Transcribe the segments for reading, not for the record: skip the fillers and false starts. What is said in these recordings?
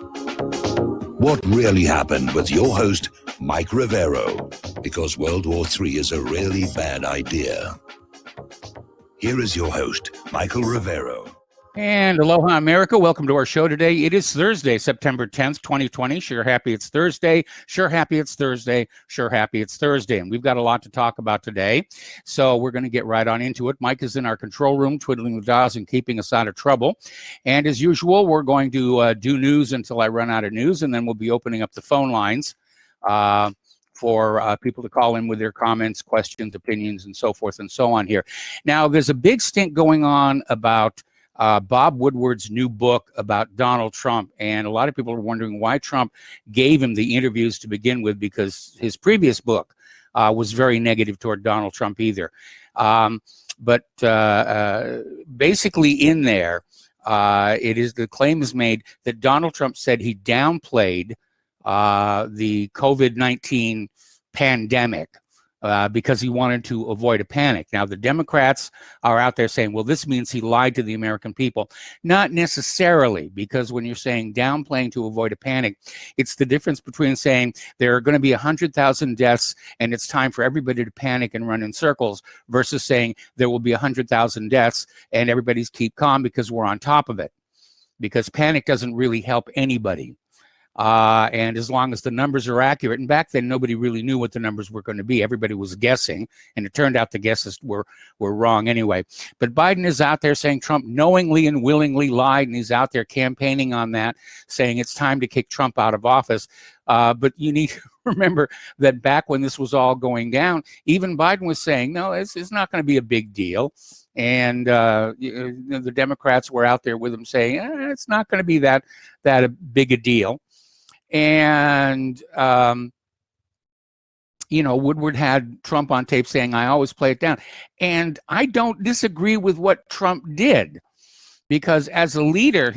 What really happened with your host, Mike Rivero, because World War III is a really bad idea. Here is your host, Michael Rivero. And aloha, America. Welcome to our show today. It is Thursday, September 10th, 2020. Sure happy it's Thursday. Sure happy it's Thursday. Sure happy it's Thursday. And we've got a lot to talk about today. So we're going to get right on into it. Mike is in our control room, twiddling the dials and keeping us out of trouble. And as usual, we're going to do news until I run out of news. And then we'll be opening up the phone lines for people to call in with their comments, questions, opinions, and so forth and so on here. Now, there's a big stink going on about Bob Woodward's new book about Donald Trump. And a lot of people are wondering why Trump gave him the interviews to begin with, because his previous book was very negative toward Donald Trump either. But basically in there, the claim is made that Donald Trump said he downplayed the COVID-19 pandemic because he wanted to avoid a panic. Now, the Democrats are out there saying, well, this means he lied to the American people. Not necessarily, because when you're saying downplaying to avoid a panic, it's the difference between saying there are going to be 100,000 deaths and it's time for everybody to panic and run in circles versus saying there will be 100,000 deaths and everybody's keep calm because we're on top of it. Because panic doesn't really help anybody. And as long as the numbers are accurate, and back then nobody really knew what the numbers were going to be. Everybody was guessing, and it turned out the guesses were wrong anyway. But Biden is out there saying Trump knowingly and willingly lied, and he's out there campaigning on that, saying it's time to kick Trump out of office. But you need to remember that back when this was all going down, even Biden was saying, no, it's not going to be a big deal. And the Democrats were out there with him saying, it's not going to be that big a deal. And, Woodward had Trump on tape saying, I always play it down. And I don't disagree with what Trump did, because as a leader,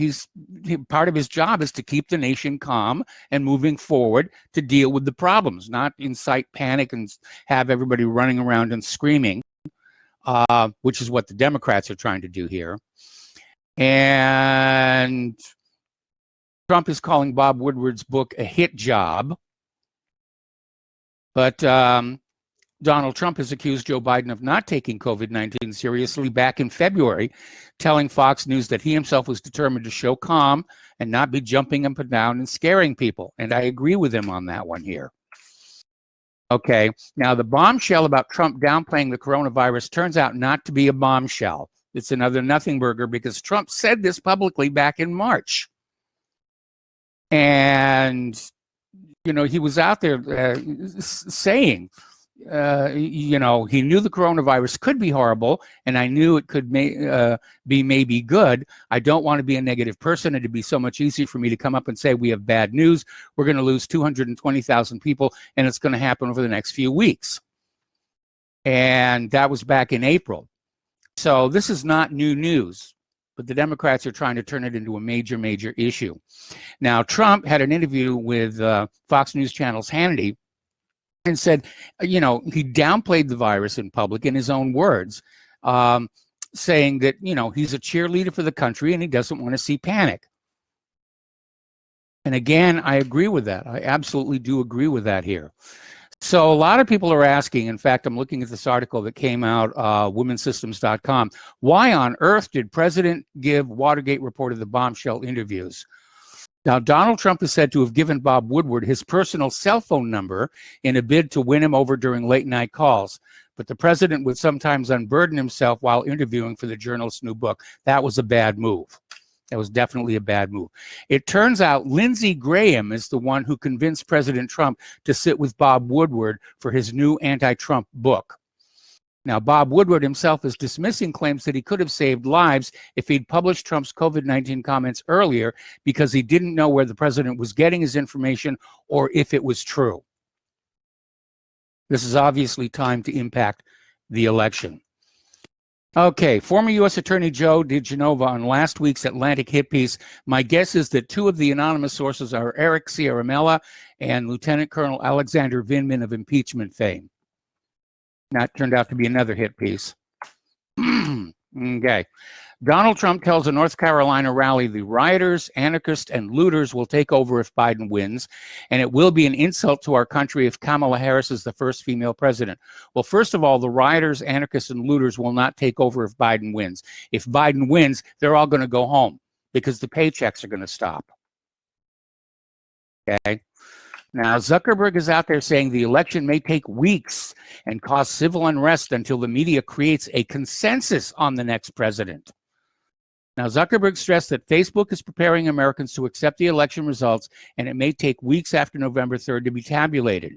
part of his job is to keep the nation calm and moving forward to deal with the problems, not incite panic and have everybody running around and screaming, which is what the Democrats are trying to do here. And Trump is calling Bob Woodward's book a hit job. But Donald Trump has accused Joe Biden of not taking COVID-19 seriously back in February, telling Fox News that he himself was determined to show calm and not be jumping up and down and scaring people. And I agree with him on that one here. Okay, now the bombshell about Trump downplaying the coronavirus turns out not to be a bombshell. It's another nothing burger, because Trump said this publicly back in March. And, he was out there saying, he knew the coronavirus could be horrible, and I knew it could be maybe good. I don't want to be a negative person. It'd be so much easier for me to come up and say, we have bad news. We're going to lose 220,000 people, and it's going to happen over the next few weeks. And that was back in April. So this is not new news. But the Democrats are trying to turn it into a major, major issue. Now, Trump had an interview with Fox News Channel's Hannity and said, he downplayed the virus in public in his own words, saying that, he's a cheerleader for the country and he doesn't want to see panic. And again, I agree with that. I absolutely do agree with that here. So a lot of people are asking, in fact, I'm looking at this article that came out, womensystems.com, why on earth did President give Watergate reporter the bombshell interviews? Now, Donald Trump is said to have given Bob Woodward his personal cell phone number in a bid to win him over during late night calls. But the president would sometimes unburden himself while interviewing for the journalist's new book. That was a bad move. That was definitely a bad move. It turns out Lindsey Graham is the one who convinced President Trump to sit with Bob Woodward for his new anti-Trump book. Now, Bob Woodward himself is dismissing claims that he could have saved lives if he'd published Trump's COVID-19 comments earlier, because he didn't know where the president was getting his information or if it was true. This is obviously timed to impact the election. Okay, former U.S. Attorney Joe DiGenova on last week's Atlantic hit piece. My guess is that two of the anonymous sources are Eric Ciaramella and Lieutenant Colonel Alexander Vindman of impeachment fame. That turned out to be another hit piece. Okay. Donald Trump tells a North Carolina rally the rioters, anarchists, and looters will take over if Biden wins, and it will be an insult to our country if Kamala Harris is the first female president. Well, first of all, the rioters, anarchists, and looters will not take over if Biden wins. If Biden wins, they're all going to go home because the paychecks are going to stop. Okay? Now, Zuckerberg is out there saying the election may take weeks and cause civil unrest until the media creates a consensus on the next president. Now, Zuckerberg stressed that Facebook is preparing Americans to accept the election results, and it may take weeks after November 3rd to be tabulated,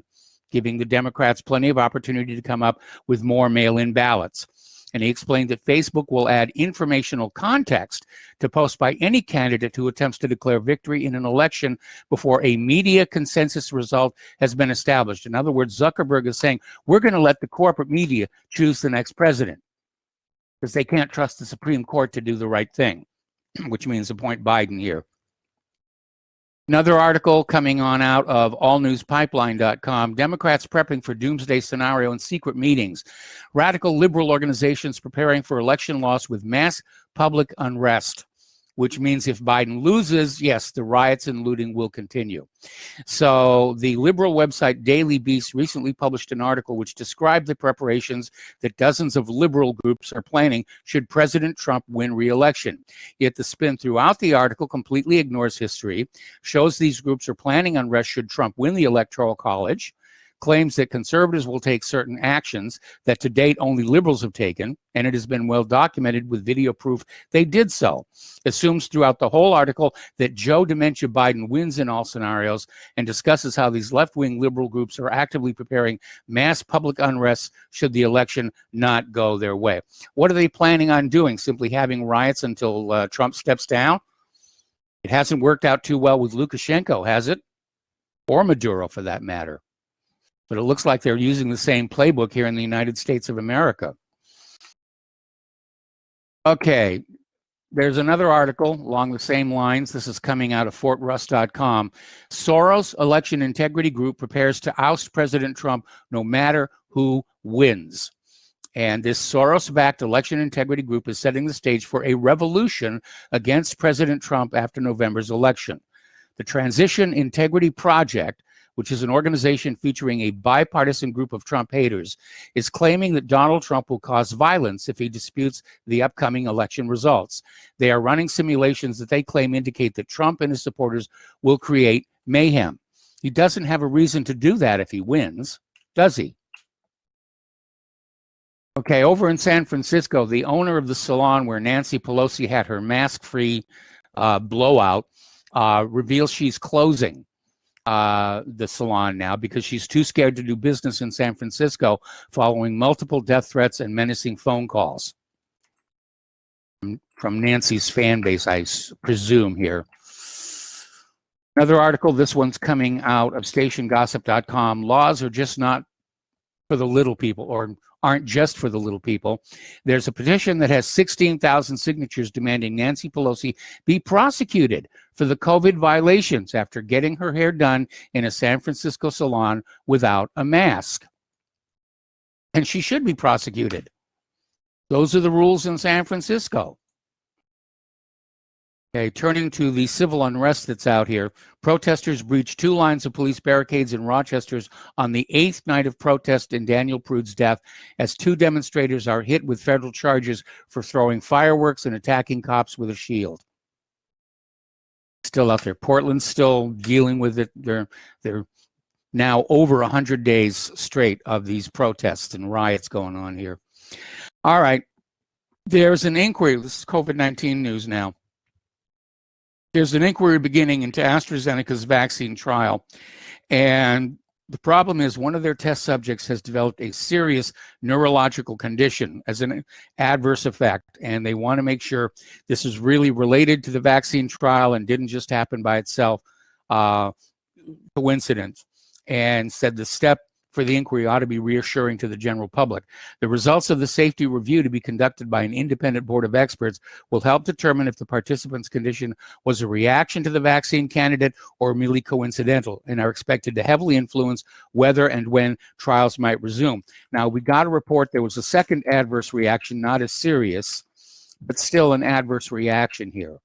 giving the Democrats plenty of opportunity to come up with more mail-in ballots. And he explained that Facebook will add informational context to posts by any candidate who attempts to declare victory in an election before a media consensus result has been established. In other words, Zuckerberg is saying, we're going to let the corporate media choose the next president, because they can't trust the Supreme Court to do the right thing, which means appoint Biden here. Another article coming on out of allnewspipeline.com, Democrats prepping for doomsday scenario in secret meetings. Radical liberal organizations preparing for election loss with mass public unrest, which means if Biden loses, yes, the riots and looting will continue. So the liberal website Daily Beast recently published an article which described the preparations that dozens of liberal groups are planning should President Trump win re-election. Yet the spin throughout the article completely ignores history, shows these groups are planning unrest should Trump win the Electoral College, claims that conservatives will take certain actions that to date only liberals have taken, and it has been well documented with video proof they did so. Assumes throughout the whole article that Joe Dementia Biden wins in all scenarios, and discusses how these left-wing liberal groups are actively preparing mass public unrest should the election not go their way. What are they planning on doing? Simply having riots until Trump steps down? It hasn't worked out too well with Lukashenko, has it? Or Maduro, for that matter. But it looks like they're using the same playbook here in the United States of America. Okay, there's another article along the same lines. This is coming out of FortRuss.com. Soros Election Integrity Group prepares to oust President Trump no matter who wins. And this Soros-backed election integrity group is setting the stage for a revolution against President Trump after November's election. The Transition Integrity Project, which is an organization featuring a bipartisan group of Trump haters, is claiming that Donald Trump will cause violence if he disputes the upcoming election results. They are running simulations that they claim indicate that Trump and his supporters will create mayhem. He doesn't have a reason to do that if he wins, does he? Okay, over in San Francisco, the owner of the salon where Nancy Pelosi had her mask-free blowout reveals she's closing the salon now because she's too scared to do business in San Francisco following multiple death threats and menacing phone calls from Nancy's fan base, I presume here. Another article, this one's coming out of stationgossip.com. Laws are just not for the little people, or aren't just for the little people. There's a petition that has 16,000 signatures demanding Nancy Pelosi be prosecuted for the COVID violations after getting her hair done in a San Francisco salon without a mask. And she should be prosecuted. Those are the rules in San Francisco. Okay, turning to the civil unrest that's out here, protesters breached 2 lines of police barricades in Rochester's on the 8th night of protest in Daniel Prude's death, as 2 demonstrators are hit with federal charges for throwing fireworks and attacking cops with a shield. Still out there. Portland's still dealing with it. They're now over 100 days straight of these protests and riots going on here. All right. There's an inquiry. This is COVID-19 news now. There's an inquiry beginning into Astrazeneca's vaccine trial. And the problem is one of their test subjects has developed a serious neurological condition as an adverse effect. And they want to make sure this is really related to the vaccine trial and didn't just happen by itself, coincidence. And said the step for the inquiry ought to be reassuring to the general public. The results of the safety review, to be conducted by an independent board of experts, will help determine if the participants' condition was a reaction to the vaccine candidate or merely coincidental, and are expected to heavily influence whether and when trials might resume. Now, we got a report there was a second adverse reaction, not as serious, but still an adverse reaction here.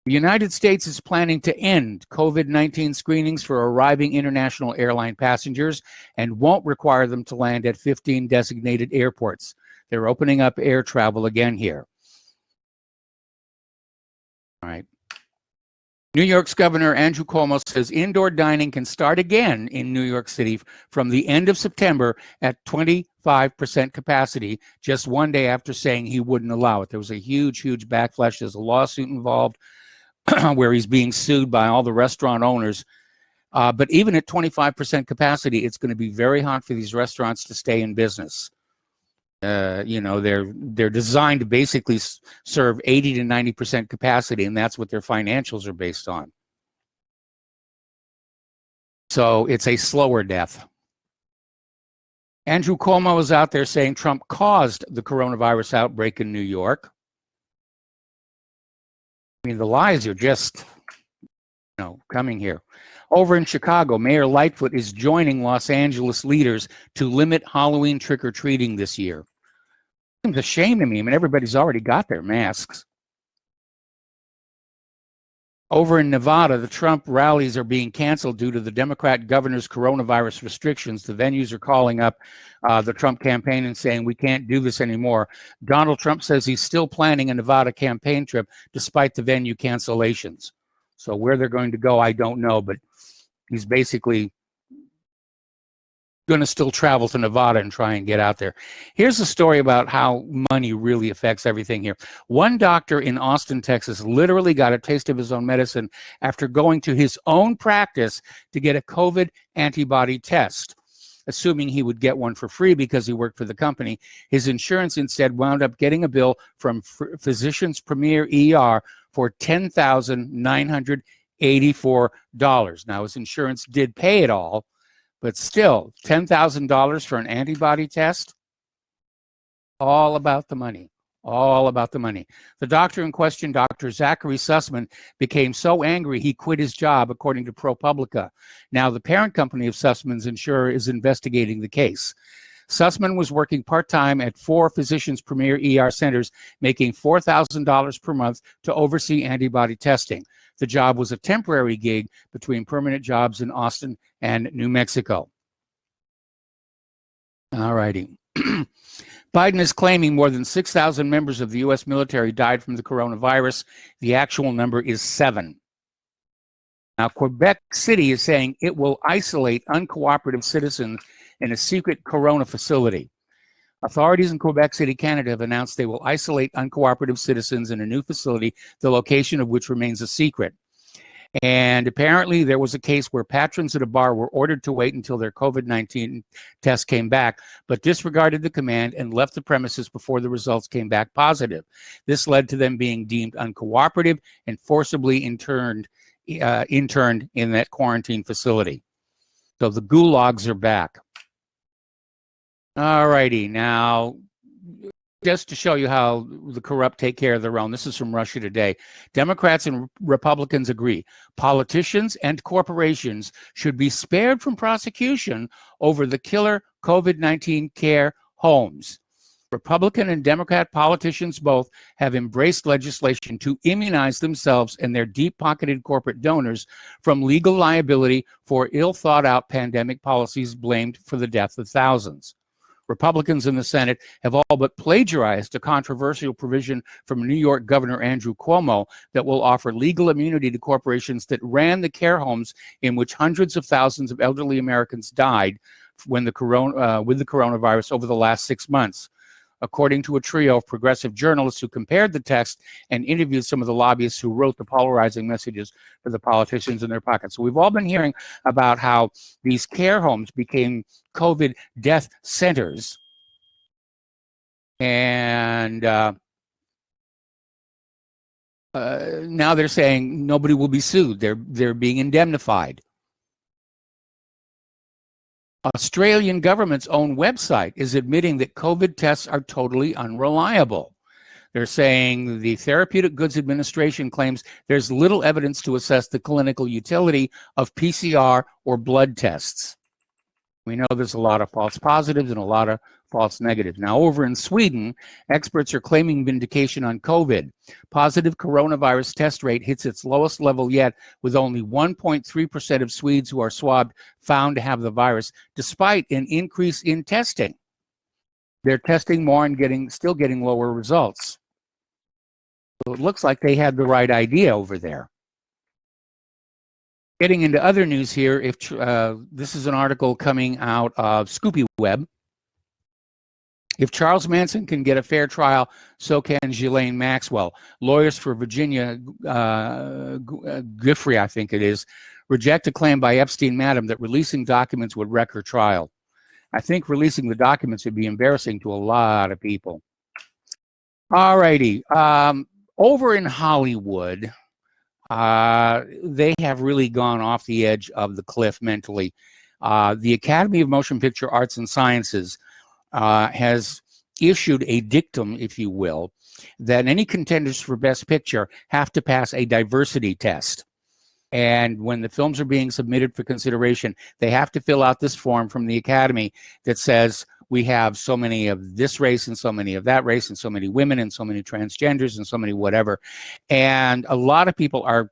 The United States is planning to end COVID-19 screenings for arriving international airline passengers and won't require them to land at 15 designated airports. They're opening up air travel again here. All right. New York's Governor Andrew Cuomo says indoor dining can start again in New York City from the end of September at 25% capacity, just one day after saying he wouldn't allow it. There was a huge backlash. There's a lawsuit involved where he's being sued by all the restaurant owners. But even at 25% capacity, it's going to be very hard for these restaurants to stay in business. They're designed to basically serve 80 to 90% capacity, and that's what their financials are based on. So it's a slower death. Andrew Cuomo is out there saying Trump caused the coronavirus outbreak in New York. I mean, the lies are just, coming here. Over in Chicago, Mayor Lightfoot is joining Los Angeles leaders to limit Halloween trick-or-treating this year. It's a shame to me. I mean, everybody's already got their masks. Over in Nevada, the Trump rallies are being canceled due to the Democrat governor's coronavirus restrictions. The venues are calling up the Trump campaign and saying, we can't do this anymore. Donald Trump says he's still planning a Nevada campaign trip despite the venue cancellations. So where they're going to go, I don't know, but he's basically going to still travel to Nevada and try and get out there. Here's a story about how money really affects everything here. One doctor in Austin, Texas, literally got a taste of his own medicine after going to his own practice to get a COVID antibody test, assuming he would get one for free because he worked for the company. His insurance instead wound up getting a bill from Physicians Premier ER for $10,984. Now, his insurance did pay it all, but still, $10,000 for an antibody test? All about the money. All about the money. The doctor in question, Dr. Zachary Sussman, became so angry he quit his job, according to ProPublica. Now, the parent company of Sussman's insurer is investigating the case. Sussman was working part-time at 4 Physicians Premier ER centers, making $4,000 per month to oversee antibody testing. The job was a temporary gig between permanent jobs in Austin and New Mexico. All righty. Biden is claiming more than 6,000 members of the U.S. military died from the coronavirus. The actual number is 7. Now, Quebec City is saying it will isolate uncooperative citizens in a secret corona facility. Authorities in Quebec City, Canada have announced they will isolate uncooperative citizens in a new facility, the location of which remains a secret. And apparently there was a case where patrons at a bar were ordered to wait until their COVID-19 test came back, but disregarded the command and left the premises before the results came back positive. This led to them being deemed uncooperative and forcibly interned in that quarantine facility. So the gulags are back. All righty, now, just to show you how the corrupt take care of their own, this is from Russia Today. Democrats and Republicans agree. Politicians and corporations should be spared from prosecution over the killer COVID-19 care homes. Republican and Democrat politicians both have embraced legislation to immunize themselves and their deep-pocketed corporate donors from legal liability for ill-thought-out pandemic policies blamed for the death of thousands. Republicans in the Senate have all but plagiarized a controversial provision from New York Governor Andrew Cuomo that will offer legal immunity to corporations that ran the care homes in which hundreds of thousands of elderly Americans died with the coronavirus over the last 6 months. According to a trio of progressive journalists who compared the text and interviewed some of the lobbyists who wrote the polarizing messages for the politicians in their pockets. So we've all been hearing about how these care homes became COVID death centers. And now they're saying nobody will be sued. They're being indemnified. Australian government's own website is admitting that COVID tests are totally unreliable. They're saying the Therapeutic Goods Administration claims there's little evidence to assess the clinical utility of PCR or blood tests. We know there's a lot of false positives and a lot of false negatives. Now, over in Sweden, experts are claiming vindication on COVID. Positive coronavirus test rate hits its lowest level yet, with only 1.3% of Swedes who are swabbed found to have the virus, despite an increase in testing. They're testing more and still getting lower results. So it looks like they had the right idea over there. Getting into other news here, if this is an article coming out of Scoopy Web. If Charles Manson can get a fair trial, so can Ghislaine Maxwell. Lawyers for Virginia Giuffre, I think it is, reject a claim by Epstein Madam that releasing documents would wreck her trial. I think releasing the documents would be embarrassing to a lot of people. All righty. Over in Hollywood, they have really gone off the edge of the cliff mentally. The Academy of Motion Picture Arts and Sciences has issued a dictum, if you will, that any contenders for Best Picture have to pass a diversity test. And when the films are being submitted for consideration, they have to fill out this form from the Academy that says, we have so many of this race and so many of that race and so many women and so many transgenders and so many whatever. And a lot of people are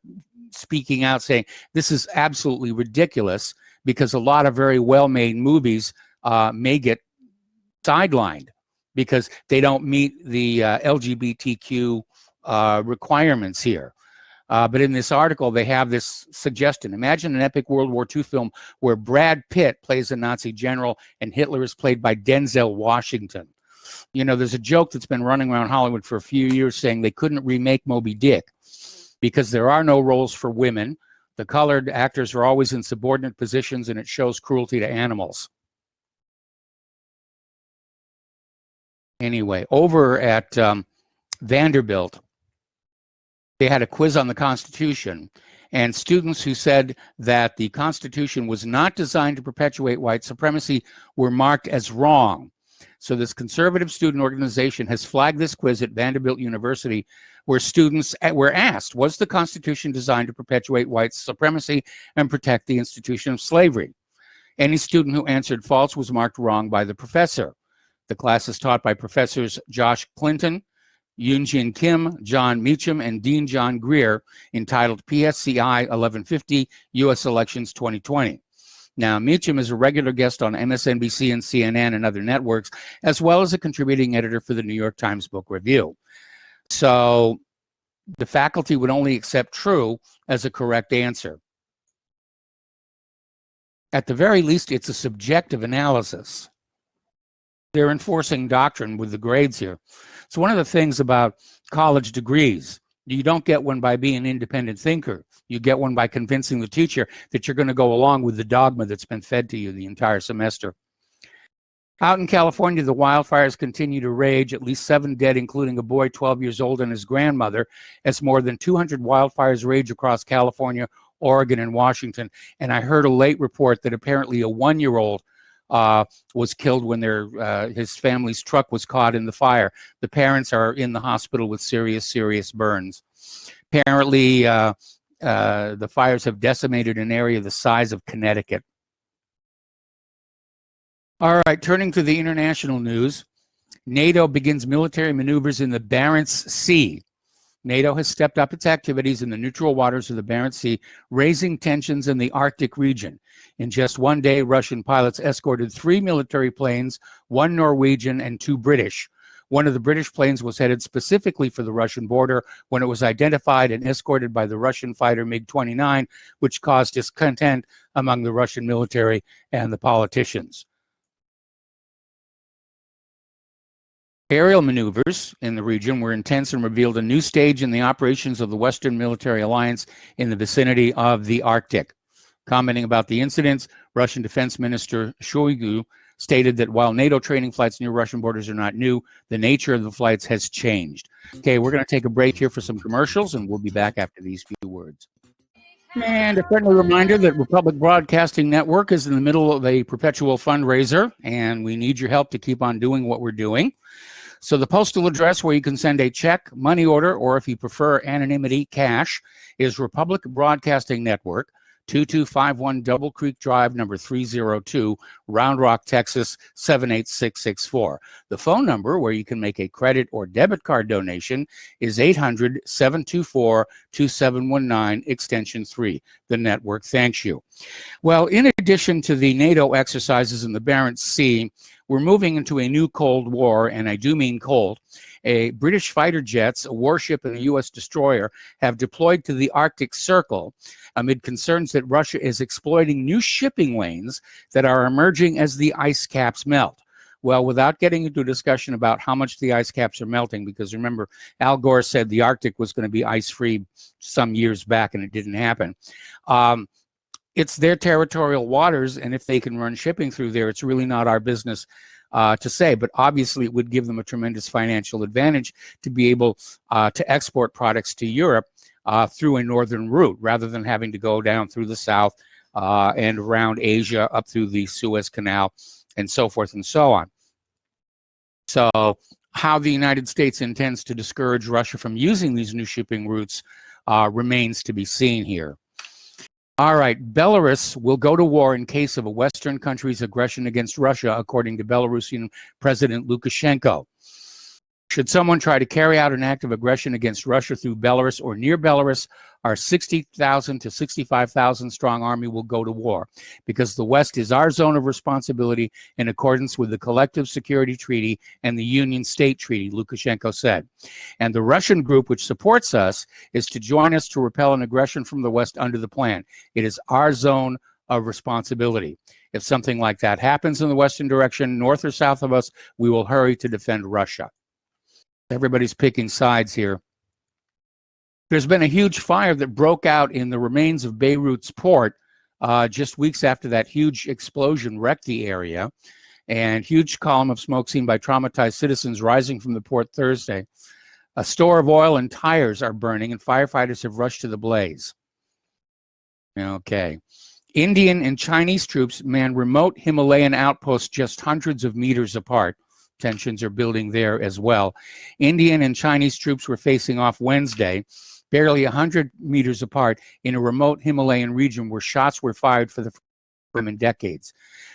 speaking out saying this is absolutely ridiculous because a lot of very well-made movies may get sidelined because they don't meet the LGBTQ requirements here. But in this article, they have this suggestion. Imagine an epic World War II film where Brad Pitt plays a Nazi general and Hitler is played by Denzel Washington. You know, there's a joke that's been running around Hollywood for a few years saying they couldn't remake Moby Dick because there are no roles for women. The colored actors are always in subordinate positions and it shows cruelty to animals. Anyway, over at Vanderbilt, they had a quiz on the Constitution, and students who said that the Constitution was not designed to perpetuate white supremacy were marked as wrong. So this conservative student organization has flagged this quiz at Vanderbilt University where students were asked, was the Constitution designed to perpetuate white supremacy and protect the institution of slavery? Any student who answered false was marked wrong by the professor. The class is taught by professors Josh Clinton, Yoonjin Kim, John Meacham, and Dean John Greer, entitled PSCI 1150 U.S. Elections 2020. Now, Meacham is a regular guest on MSNBC and CNN and other networks, as well as a contributing editor for the New York Times Book Review. So the faculty would only accept true as a correct answer. At the very least, it's a subjective analysis. They're enforcing doctrine with the grades here. So one of the things about college degrees, you don't get one by being an independent thinker. You get one by convincing the teacher that you're going to go along with the dogma that's been fed to you the entire semester. Out in California, the wildfires continue to rage, at least 7 dead, including a boy 12 years old and his grandmother, as more than 200 wildfires rage across California, Oregon, and Washington. And I heard a late report that apparently a 1-year-old was killed when his family's truck was caught in the fire. The parents are in the hospital with serious burns. Apparently, the fires have decimated an area the size of Connecticut. All right, turning to the international news, NATO begins military maneuvers in the Barents Sea. NATO has stepped up its activities in the neutral waters of the Barents Sea, raising tensions in the Arctic region. In just one day, Russian pilots escorted 3 military planes, 1 Norwegian and 2 British. One of the British planes was headed specifically for the Russian border when it was identified and escorted by the Russian fighter MiG-29, which caused discontent among the Russian military and the politicians. Aerial maneuvers in the region were intense and revealed a new stage in the operations of the Western Military Alliance in the vicinity of the Arctic. Commenting about the incidents, Russian Defense Minister Shoigu stated that while NATO training flights near Russian borders are not new, the nature of the flights has changed. Okay, we're going to take a break here for some commercials, and we'll be back after these few words. And a friendly reminder that Republic Broadcasting Network is in the middle of a perpetual fundraiser, and we need your help to keep on doing what we're doing. So the postal address where you can send a check, money order, or if you prefer anonymity, cash, is Republic Broadcasting Network, 2251 Double Creek Drive, number 302, Round Rock, Texas, 78664. The phone number where you can make a credit or debit card donation is 800-724-2719, extension 3. The network thanks you. Well, in addition to the NATO exercises in the Barents Sea, we're moving into a new Cold War, and I do mean cold. A British fighter jets, a warship, and a U.S. destroyer have deployed to the Arctic Circle amid concerns that Russia is exploiting new shipping lanes that are emerging as the ice caps melt. Well, without getting into a discussion about how much the ice caps are melting, because remember, Al Gore said the Arctic was going to be ice-free some years back, and it didn't happen. It's their territorial waters, and if they can run shipping through there, it's really not our business to say. But obviously, it would give them a tremendous financial advantage to be able to export products to Europe through a northern route, rather than having to go down through the south and around Asia, up through the Suez Canal, and so forth and so on. So how the United States intends to discourage Russia from using these new shipping routes remains to be seen here. All right, Belarus will go to war in case of a Western country's aggression against Russia, according to Belarusian President Lukashenko. Should someone try to carry out an act of aggression against Russia through Belarus or near Belarus, our 60,000 to 65,000 strong army will go to war, because the West is our zone of responsibility in accordance with the Collective Security Treaty and the Union State Treaty, Lukashenko said. And the Russian group which supports us is to join us to repel an aggression from the West under the plan. It is our zone of responsibility. If something like that happens in the Western direction, north or south of us, we will hurry to defend Russia. Everybody's picking sides here. There's been a huge fire that broke out in the remains of Beirut's port just weeks after that huge explosion wrecked the area, and huge column of smoke seen by traumatized citizens rising from the port Thursday. A store of oil and tires are burning, and firefighters have rushed to the blaze. Okay. Indian and Chinese troops man remote Himalayan outposts just hundreds of meters apart. Tensions are building there as well. Indian and Chinese troops were facing off Wednesday, barely 100 meters apart, in a remote Himalayan region where shots were fired for the first time in decades.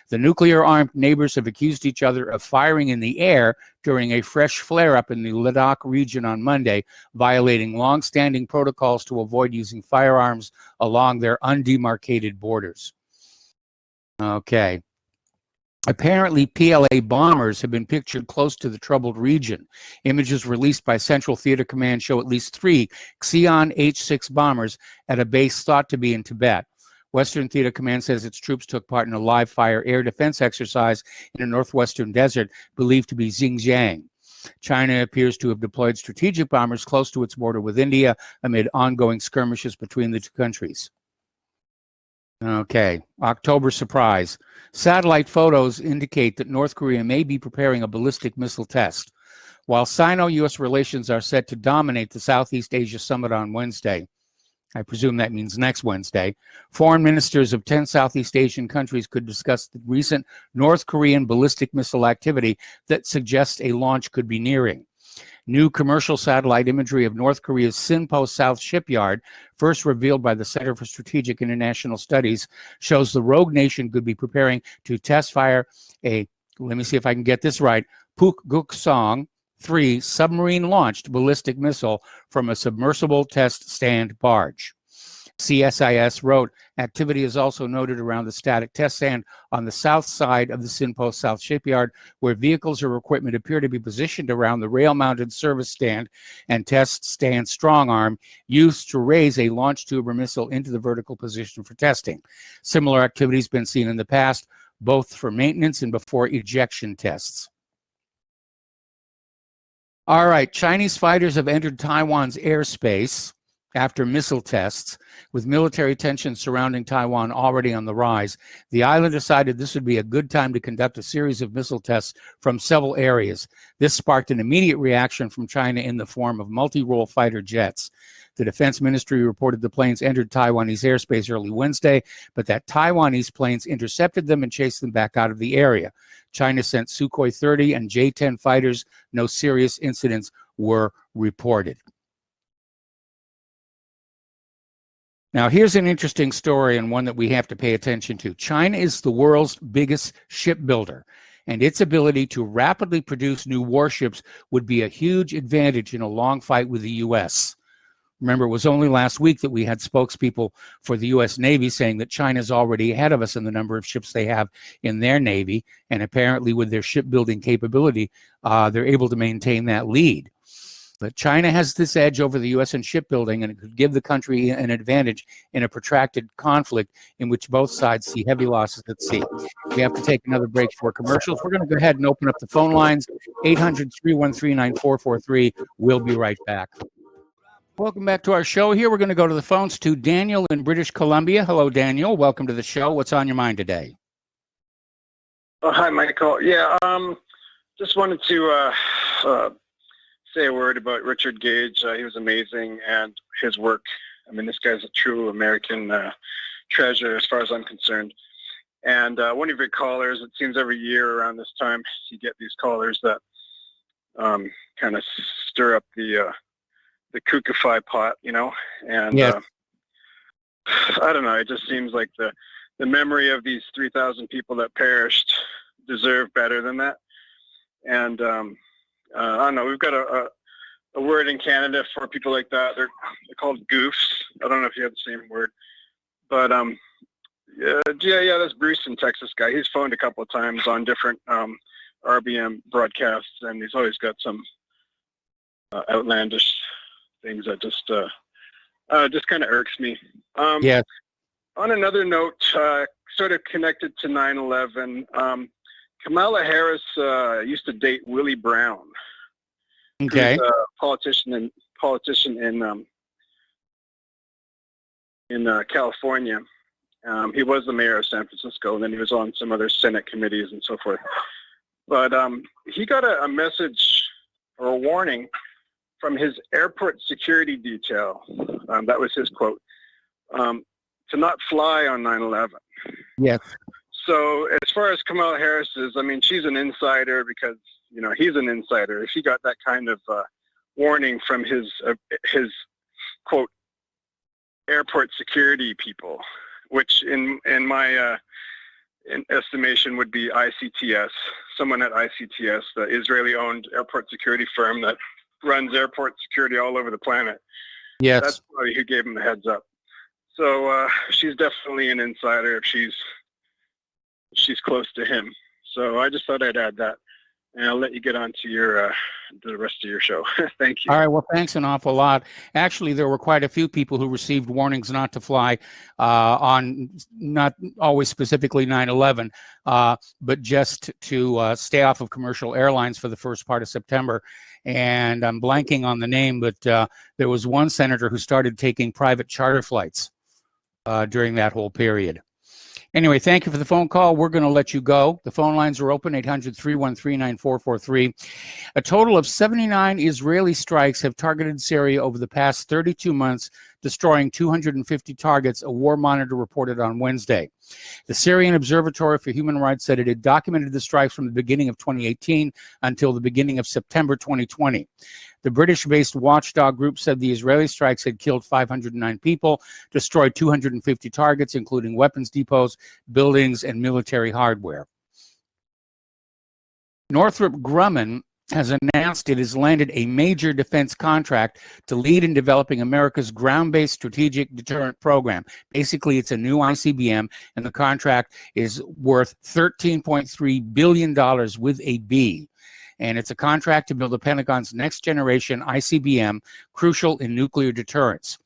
The nuclear-armed neighbors have accused each other of firing in the air during a fresh flare-up in the Ladakh region on Monday, violating long-standing protocols to avoid using firearms along their undemarcated borders. Okay. Apparently, PLA bombers have been pictured close to the troubled region. Images released by Central Theater Command show at least 3 Xi'an H-6 bombers at a base thought to be in Tibet. Western Theater Command says its troops took part in a live-fire air defense exercise in a northwestern desert believed to be Xinjiang. China appears to have deployed strategic bombers close to its border with India amid ongoing skirmishes between the two countries. Okay, October surprise. Satellite photos indicate that North Korea may be preparing a ballistic missile test. While Sino-U.S. relations are set to dominate the Southeast Asia Summit on Wednesday, I presume that means next Wednesday, foreign ministers of 10 Southeast Asian countries could discuss the recent North Korean ballistic missile activity that suggests a launch could be nearing. New commercial satellite imagery of North Korea's Sinpo South shipyard, first revealed by the Center for Strategic International Studies, shows the rogue nation could be preparing to test fire a, let me see if I can get this right, Pukguksong 3 submarine-launched ballistic missile from a submersible test stand barge. CSIS wrote, activity is also noted around the static test stand on the south side of the Sinpo South shipyard, where vehicles or equipment appear to be positioned around the rail-mounted service stand and test stand strong arm used to raise a launch tube or missile into the vertical position for testing. Similar activity has been seen in the past, both for maintenance and before ejection tests. All right, Chinese fighters have entered Taiwan's airspace after missile tests. With military tensions surrounding Taiwan already on the rise, the island decided this would be a good time to conduct a series of missile tests from several areas. This sparked an immediate reaction from China in the form of multi-role fighter jets. The Defense Ministry reported the planes entered Taiwanese airspace early Wednesday, but that Taiwanese planes intercepted them and chased them back out of the area. China sent Sukhoi 30 and J-10 fighters. No serious incidents were reported. Now, here's an interesting story and one that we have to pay attention to. China is the world's biggest shipbuilder, and its ability to rapidly produce new warships would be a huge advantage in a long fight with the U.S. Remember, it was only last week that we had spokespeople for the U.S. Navy saying that China's already ahead of us in the number of ships they have in their Navy, and apparently with their shipbuilding capability, they're able to maintain that lead. But China has this edge over the U.S. in shipbuilding, and it could give the country an advantage in a protracted conflict in which both sides see heavy losses at sea. We have to take another break for commercials. We're going to go ahead and open up the phone lines, 800-313-9443. We'll be right back. Welcome back to our show here. We're going to go to the phones to Daniel in British Columbia. Hello, Daniel. Welcome to the show. What's on your mind today? Oh, hi, Michael. Yeah, just wanted to say a word about Richard Gage. He was amazing, and his work. I mean, this guy's a true American treasure as far as I'm concerned. And one of your callers, it seems every year around this time, you get these callers that kind of stir up the kookify pot, you know? And Yes. I don't know, it just seems like the memory of these 3,000 people that perished deserve better than that. And I don't know, we've got a word in Canada for people like that. They're called goofs. I don't know if you have the same word. But yeah, that's Bruce in Texas guy. He's phoned a couple of times on different RBM broadcasts, and he's always got some outlandish things that just kind of irks me. Yes. On another note, sort of connected to 9/11, Kamala Harris used to date Willie Brown, Okay. who's a politician in California. He was the mayor of San Francisco, and then he was on some other Senate committees and so forth. But he got a message or a warning from his airport security detail. That was his quote, to not fly on 9/11. Yes. So as far as Kamala Harris is, I mean, she's an insider because, you know, he's an insider. If he got that kind of warning from his quote, airport security people, which in my in estimation would be ICTS, someone at ICTS, the Israeli-owned airport security firm that runs airport security all over the planet. Yes. That's probably who gave him the heads up. So she's definitely an insider if she's close to him. So I just thought I'd add that, and I'll let you get on to the rest of your show. Thank you. All right. Well, thanks an awful lot. Actually, there were quite a few people who received warnings not to fly on not always specifically 9/11, but just to stay off of commercial airlines for the first part of September. And I'm blanking on the name, but there was one senator who started taking private charter flights during that whole period. Anyway, thank you for the phone call. We're going to let you go. The phone lines are open, 800-313-9443. A total of 79 Israeli strikes have targeted Syria over the past 32 months, destroying 250 targets, a war monitor reported on Wednesday. The Syrian Observatory for Human Rights said it had documented the strikes from the beginning of 2018 until the beginning of September 2020. The British-based watchdog group said the Israeli strikes had killed 509 people, destroyed 250 targets, including weapons depots, buildings, and military hardware. Northrop Grumman has announced it has landed a major defense contract to lead in developing America's ground-based strategic deterrent program. Basically, it's a new ICBM, and the contract is worth $13.3 billion with a B. And it's a contract to build the Pentagon's next-generation ICBM, crucial in nuclear deterrence.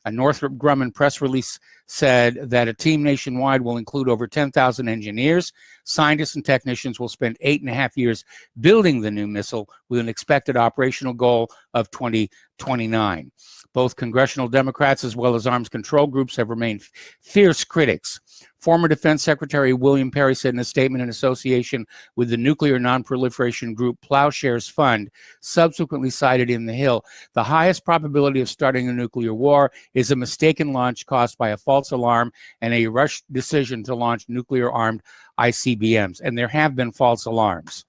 A Northrop Grumman press release said that a team nationwide will include over 10,000 engineers. Scientists and technicians will spend 8.5 years building the new missile with an expected operational goal of 2029. Both congressional Democrats as well as arms control groups have remained fierce critics. Former Defense Secretary William Perry said in a statement in association with the nuclear nonproliferation group Plowshares Fund, subsequently cited in The Hill, the highest probability of starting a nuclear war is a mistaken launch caused by a false alarm and a rushed decision to launch nuclear-armed ICBMs. And there have been false alarms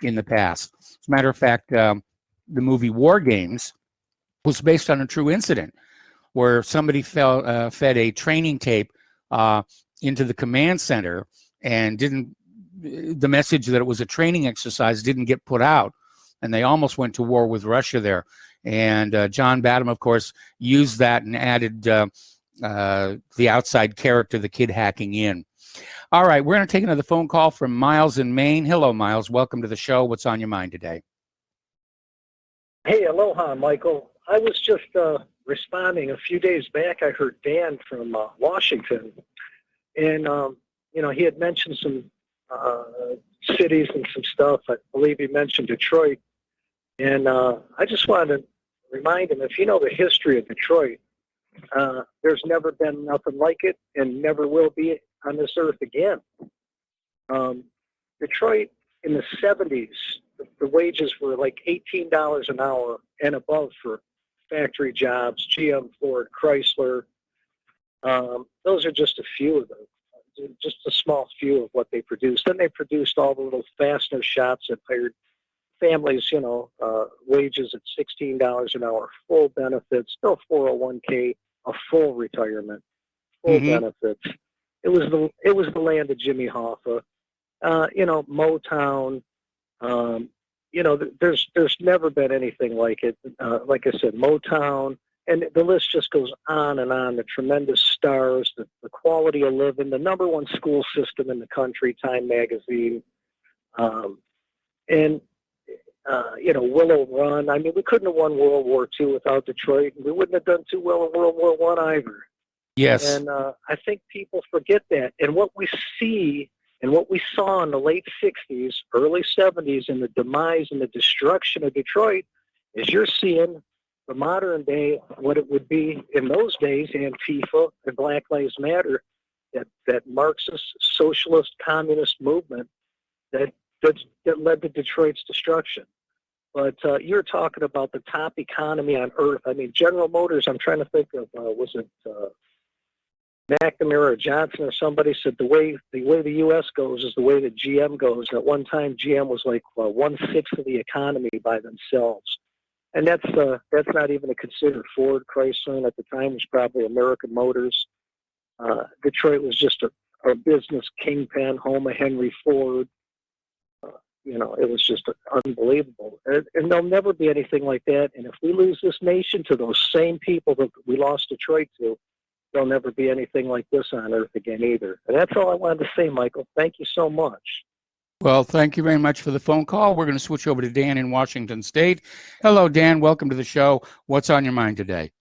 in the past. As a matter of fact, the movie War Games was based on a true incident. where somebody fed a training tape into the command center, and the message that it was a training exercise didn't get put out, and they almost went to war with Russia there. And John Badham, of course, used that and added the outside character, the kid hacking in. All right, we're going to take another phone call from Miles in Maine. Hello, Miles. Welcome to the show. What's on your mind today? Hey, aloha, Michael. I was just responding. A few days back, I heard Dan from Washington, and he had mentioned some cities and some stuff. I believe he mentioned Detroit, and I just wanted to remind him, if you know the history of Detroit, there's never been nothing like it, and never will be on this earth again. Detroit in the 70s, the wages were like $18 an hour and above for factory jobs, GM, Ford, Chrysler. Those are just a few of them, just a small few of what they produced. Then they produced all the little fastener shops that hired families, wages at $16 an hour, full benefits, no 401k, a full retirement, full benefits. It was the land of Jimmy Hoffa, Motown. There's never been anything like it. Like I said, Motown, and the list just goes on and on. The tremendous stars, the quality of living, the number one school system in the country, Time Magazine, Willow Run. I mean, we couldn't have won World War II without Detroit, and we wouldn't have done too well in World War I either. Yes. And I think people forget that. And what we see and what we saw in the late 60s, early 70s, in the demise and the destruction of Detroit, is you're seeing the modern day, what it would be in those days, Antifa and Black Lives Matter, that Marxist, socialist, communist movement that led to Detroit's destruction. But you're talking about the top economy on earth. I mean, General Motors, I'm trying to think of, was it McNamara or Johnson or somebody said the way the U.S. goes is the way that GM goes. At one time, GM was like 1/6 of the economy by themselves, and that's not even to consider Ford, Chrysler, and at the time was probably American Motors. Detroit was just a business kingpin, home of Henry Ford. It was just unbelievable, and there'll never be anything like that. And if we lose this nation to those same people that we lost Detroit to, there'll never be anything like this on earth again either. And that's all I wanted to say, Michael. Thank you so much. Well, thank you very much for the phone call. We're going to switch over to Dan in Washington State. Hello, Dan. Welcome to the show. What's on your mind today?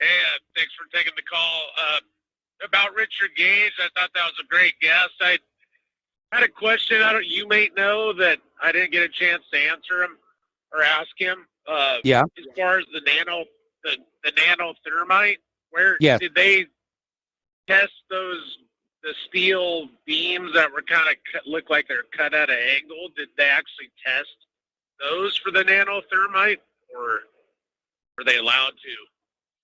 Hey, thanks for taking the call. About Richard Gage, I thought that was a great guest. I had a question. You may know that I didn't get a chance to answer him or ask him. Yeah. As far as the nanothermite, where did they test the steel beams that were kind of look like they're cut at an angle? Did they actually test those for the nanothermite, or were they allowed to?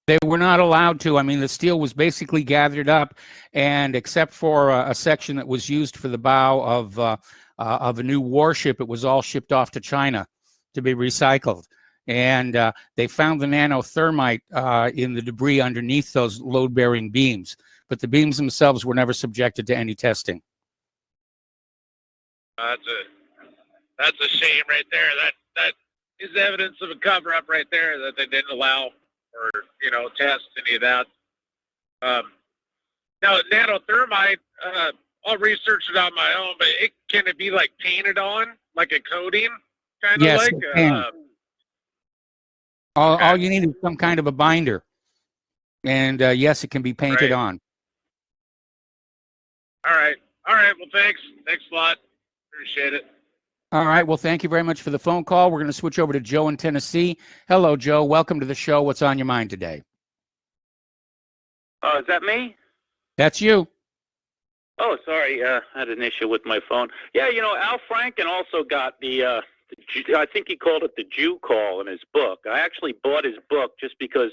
They were not allowed to. I mean, the steel was basically gathered up, and except for a section that was used for the bow of a new warship, it was all shipped off to China to be recycled. And they found the nanothermite in the debris underneath those load-bearing beams, but the beams themselves were never subjected to any testing. That's a shame right there. That is evidence of a cover-up right there, that they didn't allow or test any of that. Now nanothermite, I'll research it on my own, but can it be like painted on, like a coating, kind of? Yes, like? it can. All you need is some kind of a binder, and yes, it can be painted on. All right. Well, thanks a lot. Appreciate it. All right. Well, thank you very much for the phone call. We're going to switch over to Joe in Tennessee. Hello, Joe. Welcome to the show. What's on your mind today? Oh, is that me? That's you. Oh, sorry. I had an issue with my phone. Yeah, Al Franken also got I think he called it the Jew call in his book. I actually bought his book just because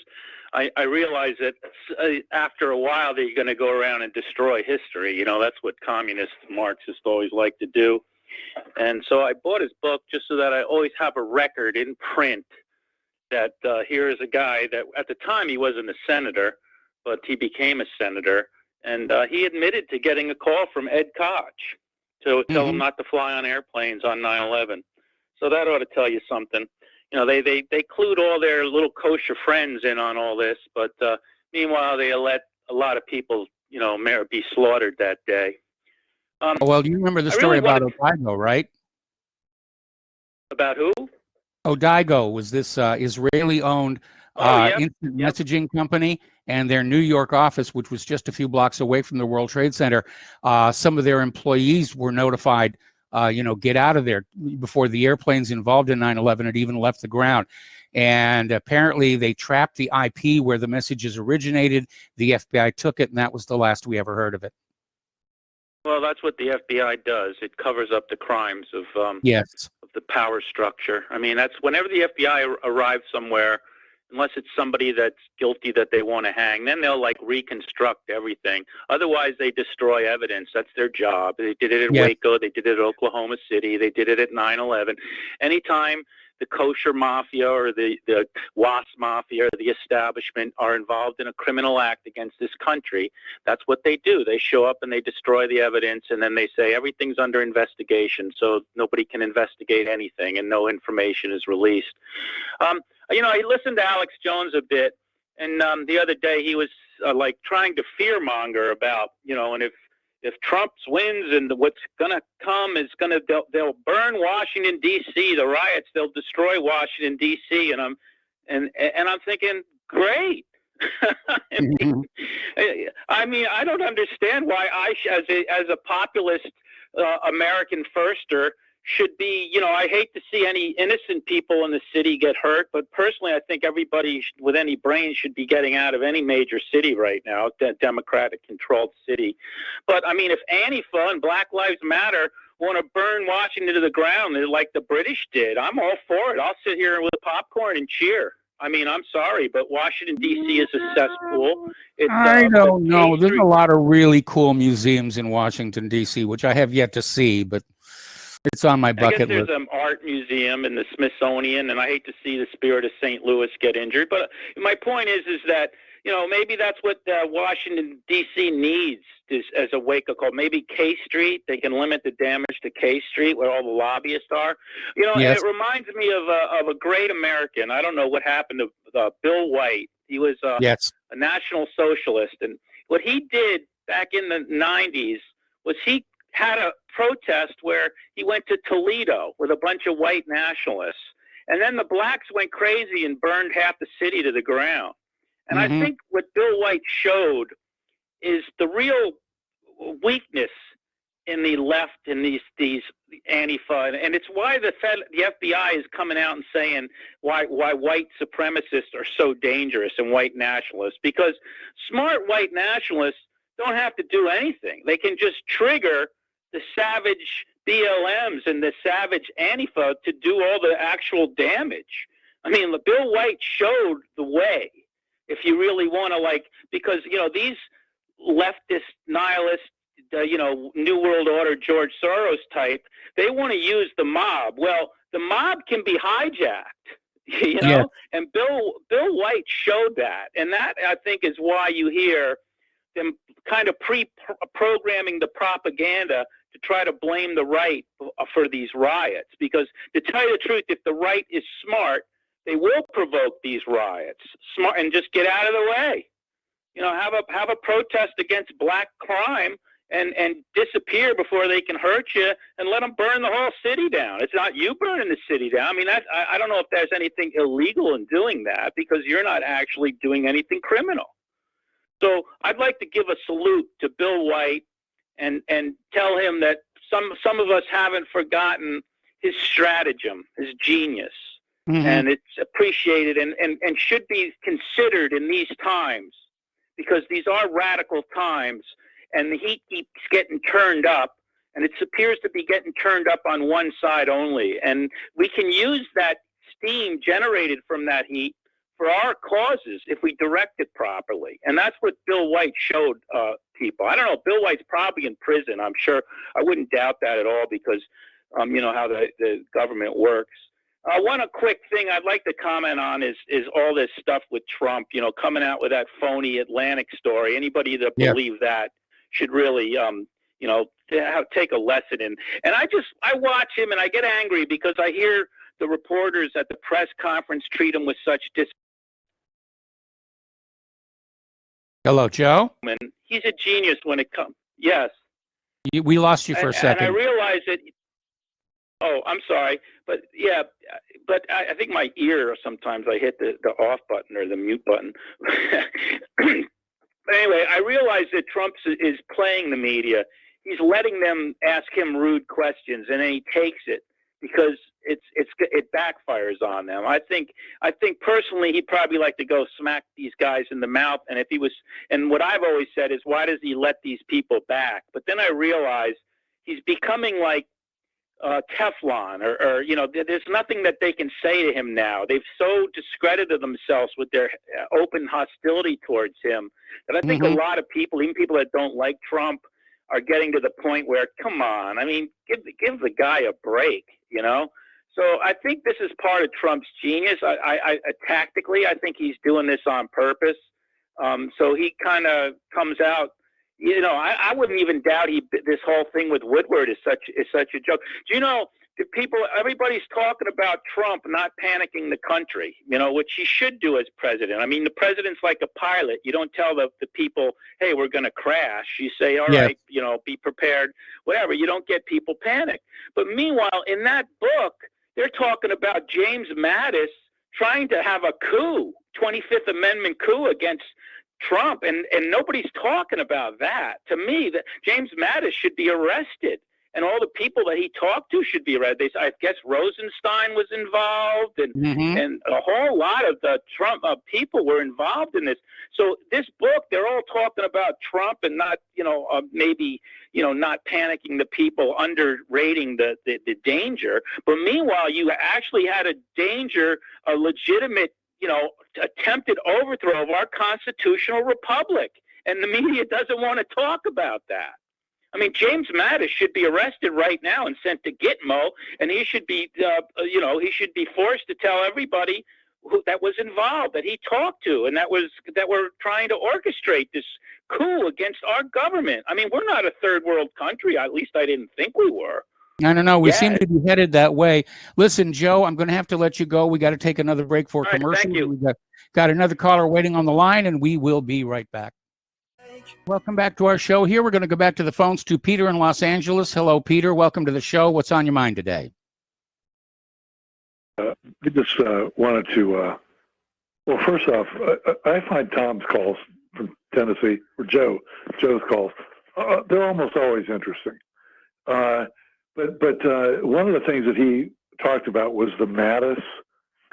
I realized that after a while that you're going to go around and destroy history. That's what communists, Marxists always like to do. And so I bought his book just so that I always have a record in print that here is a guy that at the time he wasn't a senator, but he became a senator, and he admitted to getting a call from Ed Koch to tell him not to fly on airplanes on 9/11. So that ought to tell you something. You know, they clued all their little kosher friends in on all this, but meanwhile they let a lot of people, you know, be slaughtered that day. Well, you remember the story about Odaigo, right? About who? Odaigo was this Israeli-owned instant messaging company, and their New York office, which was just a few blocks away from the World Trade Center, some of their employees were notified, get out of there before the airplanes involved in 9/11 had even left the ground. And apparently they trapped the IP where the messages originated. The FBI took it, and that was the last we ever heard of it. Well, that's what the FBI does. It covers up the crimes of yes. of the power structure. I mean, that's whenever the FBI arrives somewhere, unless it's somebody that's guilty that they want to hang, then they'll like reconstruct everything. Otherwise, they destroy evidence. That's their job. They did it at Waco. They did it at Oklahoma City. They did it at 9/11. Anytime the kosher mafia or the WASP mafia or the establishment are involved in a criminal act against this country, that's what they do. They show up and they destroy the evidence, and then they say everything's under investigation, so nobody can investigate anything and no information is released. I listened to Alex Jones a bit, and the other day he was like trying to fearmonger about, and if Trump wins and what's going to come is they'll burn Washington D.C. The riots, they'll destroy Washington D.C. And I'm thinking, great. I mean, I don't understand why as a populist American firster should be, I hate to see any innocent people in the city get hurt, but personally, I think everybody with any brain should be getting out of any major city right now, Democratic-controlled city. But, I mean, if Antifa and Black Lives Matter want to burn Washington to the ground like the British did, I'm all for it. I'll sit here with popcorn and cheer. I mean, I'm sorry, but Washington, D.C. is a cesspool. I don't know. There's a lot of really cool museums in Washington, D.C., which I have yet to see, but it's on my bucket list. I guess there's an art museum in the Smithsonian, and I hate to see the spirit of St. Louis get injured. But my point is that, maybe that's what Washington, D.C. needs as a wake-up call. Maybe K Street, they can limit the damage to K Street where all the lobbyists are. And it reminds me of a great American. I don't know what happened to Bill White. He was a National Socialist. And what he did back in the 90s was he had a protest where he went to Toledo with a bunch of white nationalists. And then the blacks went crazy and burned half the city to the ground. And I think what Bill White showed is the real weakness in the left in these Antifa. And it's why the FBI is coming out and saying why white supremacists are so dangerous and white nationalists. Because smart white nationalists don't have to do anything. They can just trigger the savage BLMs and the savage Antifa to do all the actual damage. I mean, Bill White showed the way. If you really want to because, these leftist, nihilist, New World Order, George Soros type, they want to use the mob. Well, the mob can be hijacked, and Bill White showed that. And that, I think, is why you hear them kind of pre-programming the propaganda to try to blame the right for these riots. Because to tell you the truth, if the right is smart, they will provoke these riots. Smart and just get out of the way. Have a protest against black crime and disappear before they can hurt you, and let them burn the whole city down. It's not you burning the city down. I mean, I don't know if there's anything illegal in doing that, because you're not actually doing anything criminal. So I'd like to give a salute to Bill White and tell him that some of us haven't forgotten his stratagem, his genius. And it's appreciated and should be considered in these times, because these are radical times, and the heat keeps getting turned up, and it appears to be getting turned up on one side only. And we can use that steam generated from that heat for our causes if we direct it properly. And that's what Bill White showed people. I don't know, Bill White's probably in prison, I'm sure. I wouldn't doubt that at all, because, how the government works. One quick thing I'd like to comment on is all this stuff with Trump, coming out with that phony Atlantic story. Anybody that believes that should really, take a lesson in. And I watch him and I get angry because I hear the reporters at the press conference treat him with such Hello, Joe? And he's a genius when it comes. Yes. We lost you for a second. And I realize that. Oh, I'm sorry. But yeah, but I think my ear, sometimes I hit the off button or the mute button. But anyway, I realize that Trump is playing the media. He's letting them ask him rude questions, and then he takes it because it backfires on them. I think personally he'd probably like to go smack these guys in the mouth. And if he was, and what I've always said is, why does he let these people back? But then I realize he's becoming like Teflon, or there's nothing that they can say to him now. They've so discredited themselves with their open hostility towards him that I think a lot of people, even people that don't like Trump, are getting to the point where, come on, I mean, give the guy a break, So I think this is part of Trump's genius. I tactically, I think he's doing this on purpose. So he kind of comes out. I wouldn't even doubt this whole thing with Woodward is such a joke. Do you know, everybody's talking about Trump not panicking the country, which he should do as president. I mean, the president's like a pilot. You don't tell the people, hey, we're going to crash. You say, all right, be prepared, whatever. You don't get people panicked. But meanwhile, in that book, they're talking about James Mattis trying to have a coup, 25th Amendment coup against Trump, and nobody's talking about that. To me, that James Mattis should be arrested, and all the people that he talked to should be arrested. I guess Rosenstein was involved, and a whole lot of the Trump people were involved in this. So this book, they're all talking about Trump and not, maybe, not panicking the people, underrating the danger. But meanwhile, you actually had a legitimate, attempted overthrow of our constitutional republic. And the media doesn't want to talk about that. I mean, James Mattis should be arrested right now and sent to Gitmo, and he should be, he should be forced to tell everybody that was involved, that he talked to, and that were trying to orchestrate this coup against our government. I mean, we're not a third world country. At least I didn't think we were. No. We seem to be headed that way. Listen, Joe, I'm going to have to let you go. We got to take another break for commercial. Thank you. We've got another caller waiting on the line, and we will be right back. Welcome back to our show here. We're going to go back to the phones to Peter in Los Angeles. Hello, Peter. Welcome to the show. What's on your mind today? I just wanted to, well, first off, I find Tom's calls from Tennessee, or Joe's calls, they're almost always interesting. But one of the things that he talked about was the Mattis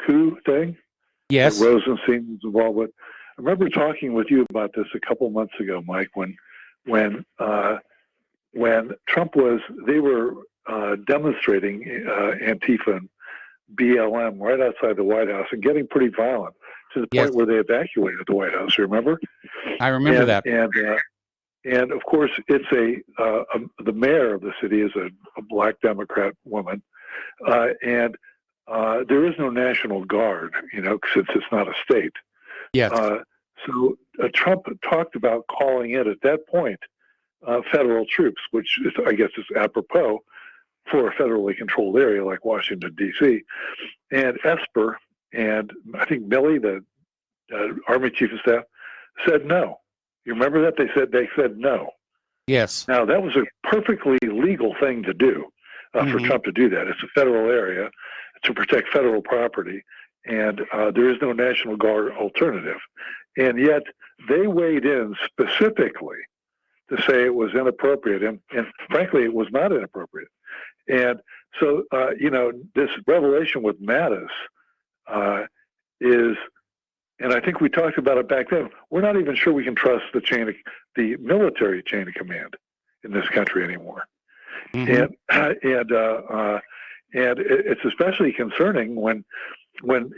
coup thing. Yes. That Rosenstein was involved with. I remember talking with you about this a couple months ago, Mike, when Trump they were demonstrating Antifa and BLM right outside the White House and getting pretty violent to the point where they evacuated the White House. You remember? I remember that. And of course, it's the mayor of the city is a black Democrat woman, and there is no National Guard, since it's not a state. Yes. So Trump talked about calling in at that point federal troops, which is, I guess, is apropos for a federally controlled area like Washington, D.C. And Esper and I think Milley, the Army Chief of Staff, said no. You remember that? They said no. Yes. Now, that was a perfectly legal thing to do for Trump to do that. It's a federal area to protect federal property, and there is no National Guard alternative. And yet they weighed in specifically to say it was inappropriate, and frankly, it was not inappropriate. And so, this revelation with Mattis is, and I think we talked about it back then, we're not even sure we can trust the military chain of command in this country anymore. And it's especially concerning when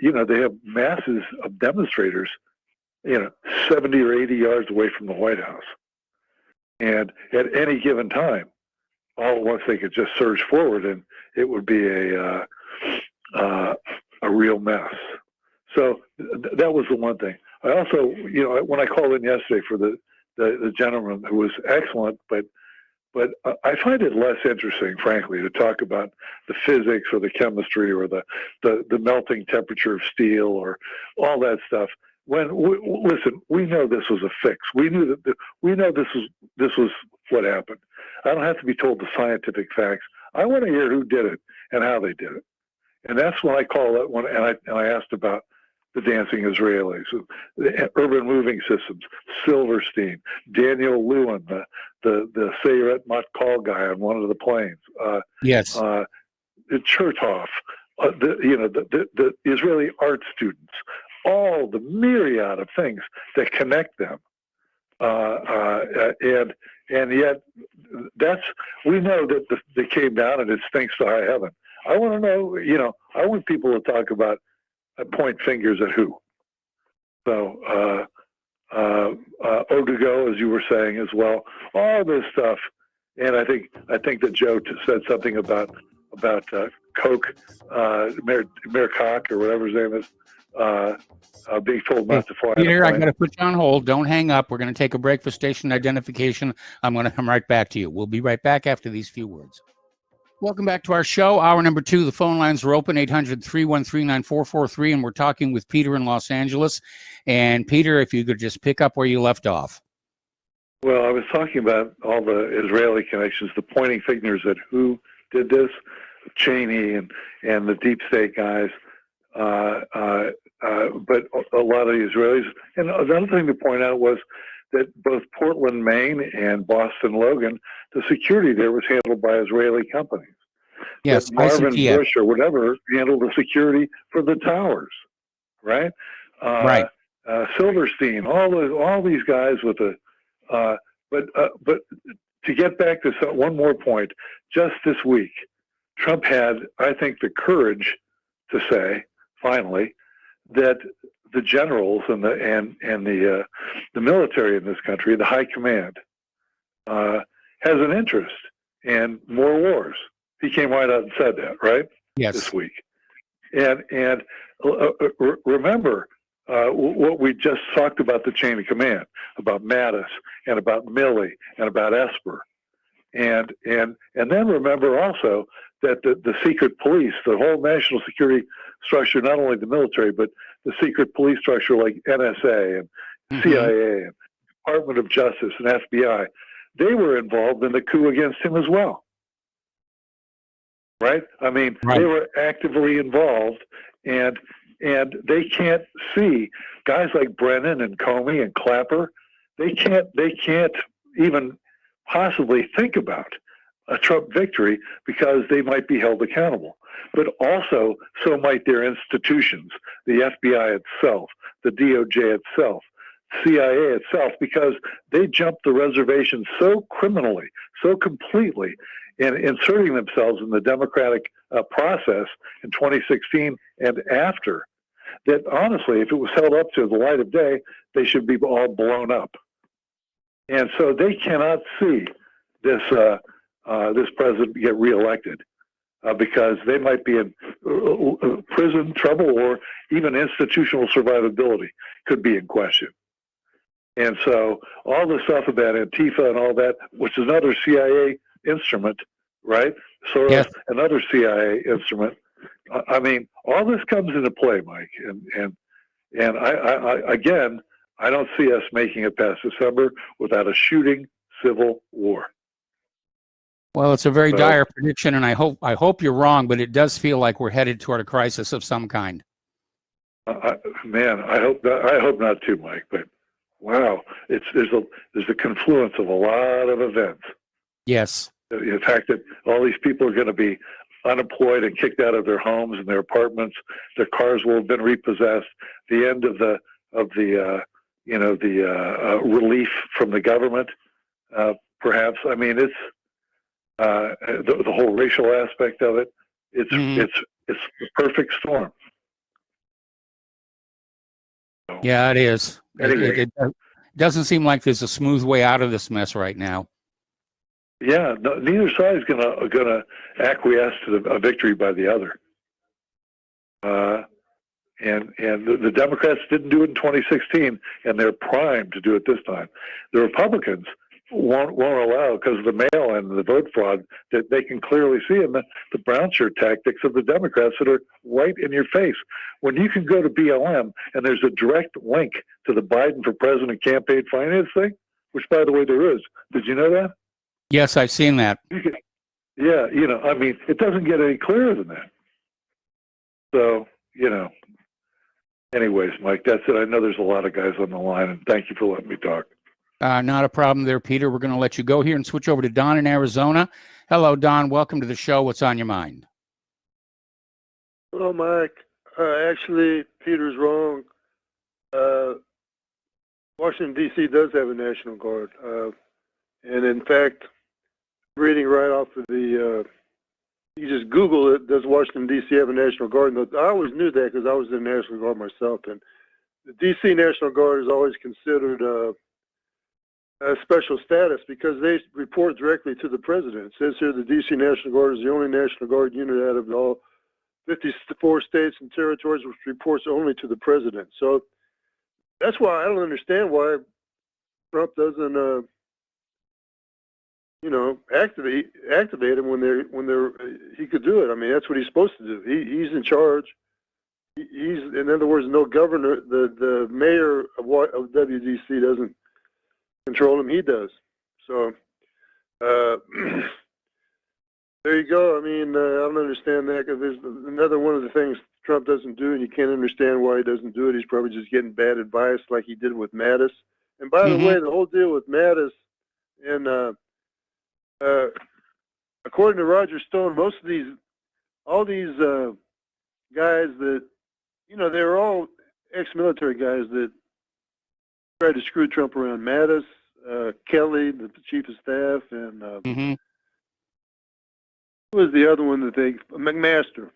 they have masses of demonstrators 70 or 80 yards away from the White House, and at any given time all at once they could just surge forward, and it would be a real mess. So that was the one thing. I also, when I called in yesterday for the gentleman who was excellent, but I find it less interesting, frankly, to talk about the physics or the chemistry or the melting temperature of steel or all that stuff. Listen, we know this was a fix. We know this was what happened. I don't have to be told the scientific facts. I want to hear who did it and how they did it. And that's when I call it when and I asked about the dancing Israelis, the urban moving systems, Silverstein, Daniel Lewin, the Sayeret Matkal guy on one of the planes. Yes. Chertoff, the Israeli art students, all the myriad of things that connect them. And yet we know that they came down and it's thanks to high heaven. I want to know, I want people to talk about, point fingers at who. So, Odugo, as you were saying as well, all this stuff. And I think that Joe said something about Coke, Mayor Koch or whatever his name is, being told not to fly. Peter, I got to put you on hold. Don't hang up. We're going to take a break for station identification. I'm going to come right back to you. We'll be right back after these few words. Welcome back to our show. Hour number 2. The phone lines are open, 800-313-9443, and we're talking with Peter in Los Angeles. And Peter, if you could just pick up where you left off. Well, I was talking about all the Israeli connections, the pointing fingers at who did this, Cheney and the deep state guys. But a lot of the Israelis. And another thing to point out was that both Portland, Maine, and Boston, Logan, the security there was handled by Israeli companies. Yes, that Marvin ICTF. Bush or whatever handled the security for the towers, right? Right. Silverstein, all these guys with the. But to get back to one more point, just this week, Trump had, I think, the courage to say, finally, that the generals and the military in this country, the high command, has an interest in more wars. He came right out and said that, right? Yes. This week, and remember what we just talked about, the chain of command, about Mattis and about Milley and about Esper, and then remember also that the secret police, the whole national security structure, not only the military, but the secret police structure like NSA and CIA and Department of Justice and FBI, they were involved in the coup against him as well. Right? I mean, They were actively involved, and they can't see guys like Brennan and Comey and Clapper. They can't even possibly think about a Trump victory because they might be held accountable. But also, so might their institutions, the FBI itself, the DOJ itself, CIA itself, because they jumped the reservation so criminally, so completely, in inserting themselves in the democratic process in 2016 and after, that honestly, if it was held up to the light of day, they should be all blown up. And so they cannot see this president get reelected because they might be in prison trouble, or even institutional survivability could be in question. And so all the stuff about Antifa and all that, which is another CIA instrument, right? Soros, yes. Another CIA instrument. I mean, all this comes into play, Mike. And I again, I don't see us making it past December without a shooting civil war. Well, it's a very dire prediction, and I hope you're wrong, but it does feel like we're headed toward a crisis of some kind. Man, I hope not too, Mike. But wow, there's a confluence of a lot of events. Yes. The fact that all these people are going to be unemployed and kicked out of their homes and their apartments, their cars will have been repossessed. The end of the relief from the government, perhaps. I mean, it's the whole racial aspect of it. It's the perfect storm. So, yeah, it is. Anyway. It doesn't seem like there's a smooth way out of this mess right now. Yeah, no, neither side is gonna acquiesce to a victory by the other. And the Democrats didn't do it in 2016, and they're primed to do it this time. The Republicans won't allow, because of the mail-in and the vote fraud that they can clearly see, and the brown shirt tactics of the Democrats that are right in your face. When you can go to BLM and there's a direct link to the Biden for President campaign finance thing, which, by the way, there is. Did you know that? Yes, I've seen that. Yeah, I mean, it doesn't get any clearer than that. So, anyways, Mike, that's it. I know there's a lot of guys on the line, and thank you for letting me talk. Not a problem there, Peter. We're going to let you go here and switch over to Don in Arizona. Hello, Don. Welcome to the show. What's on your mind? Hello, Mike. Actually, Peter's wrong. Washington, D.C. does have a National Guard. And in fact, reading right off of the, you just Google it, does Washington, D.C. have a National Guard? And I always knew that because I was in the National Guard myself. And the D.C. National Guard is always considered a special status because they report directly to the president. It says here the D.C. National Guard is the only National Guard unit out of all 54 states and territories which reports only to the president. So that's why I don't understand why Trump doesn't, activate them when they're he could do it. I mean, that's what he's supposed to do. He's in charge. He's, in other words, no governor. The mayor of WDC doesn't control him. He does. So there you go. I mean, I don't understand that because there's another one of the things Trump doesn't do, and you can't understand why he doesn't do it. He's probably just getting bad advice like he did with Mattis. And by the way, the whole deal with Mattis and according to Roger Stone, most of all these guys that, they're all ex-military guys that tried to screw Trump around. Mattis, Kelly, the chief of staff, and who was the other one that McMaster.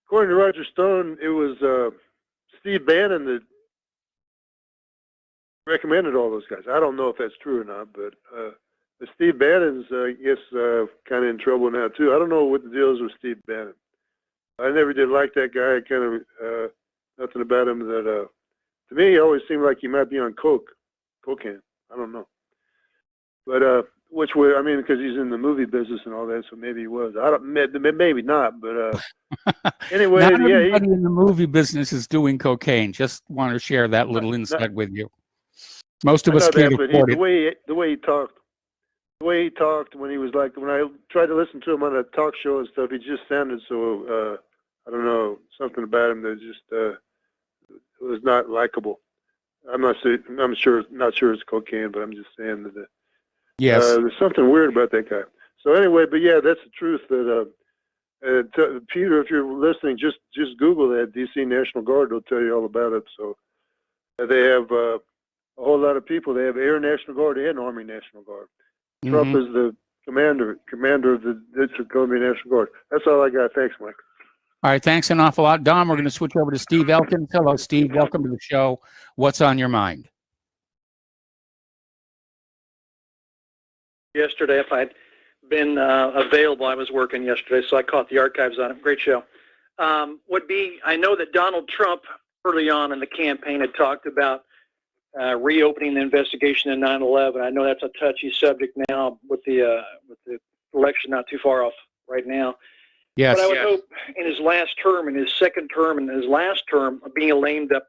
According to Roger Stone, it was Steve Bannon that recommended all those guys. I don't know if that's true or not, but Steve Bannon's, I guess, kind of in trouble now, too. I don't know what the deal is with Steve Bannon. I never did like that guy. Kind of nothing about him that, to me, he always seemed like he might be on cocaine. I don't know. But, which way, I mean, because he's in the movie business and all that, so maybe he was. Maybe not, but anyway. Not everybody in the movie business is doing cocaine. Just want to share that little insight with you. Most of us can't afford it. The way he talked when he was like, when I tried to listen to him on a talk show and stuff, he just sounded so, I don't know, something about him that just was not likable. Not sure it's cocaine, but I'm just saying that there's something weird about that guy. So anyway, but yeah, that's the truth. That Peter, if you're listening, just Google that DC National Guard. They'll tell you all about it. So they have a whole lot of people. They have Air National Guard and Army National Guard. Trump is the commander of the District of Columbia National Guard. That's all I got. Thanks, Mike. All right, thanks an awful lot. Don, we're going to switch over to Steve Elkins. Hello, Steve. Welcome to the show. What's on your mind? Yesterday, if I'd been available, I was working yesterday, so I caught the archives on it. Great show. I know that Donald Trump, early on in the campaign, had talked about reopening the investigation in 9/11. I know that's a touchy subject now with the election not too far off right now. Yes. But I would hope in his last term, in his second term, and his last term of being a lame duck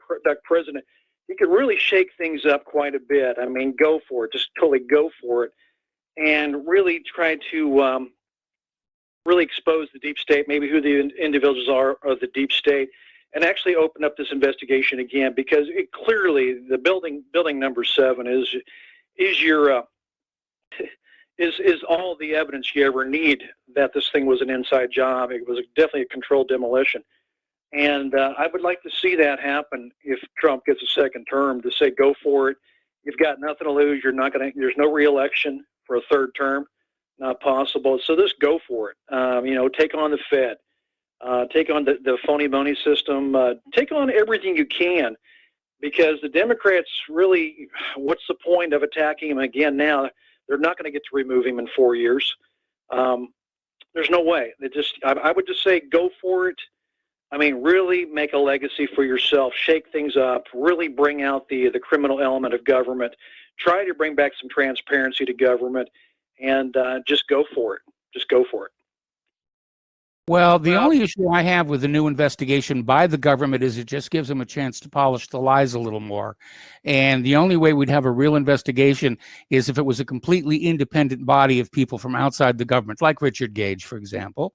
president, he could really shake things up quite a bit. I mean, go for it. Just totally go for it. And really try to really expose the deep state, maybe who the individuals are of the deep state, and actually open up this investigation again, because it clearly the building number 7 is your is all the evidence you ever need that this thing was an inside job. It was definitely a controlled demolition, and I would like to see that happen if Trump gets a second term, to say go for it. You've got nothing to lose. There's no re-election for a third term, not possible. So just go for it. Take on the Fed. Take on the phony money system, take on everything you can, because the Democrats really, what's the point of attacking him again now? They're not going to get to remove him in 4 years. There's no way. I would just say go for it. I mean, really make a legacy for yourself, shake things up, really bring out the criminal element of government, try to bring back some transparency to government, and just go for it. Just go for it. Well, the only issue I have with the new investigation by the government is it just gives them a chance to polish the lies a little more. And the only way we'd have a real investigation is if it was a completely independent body of people from outside the government, like Richard Gage, for example.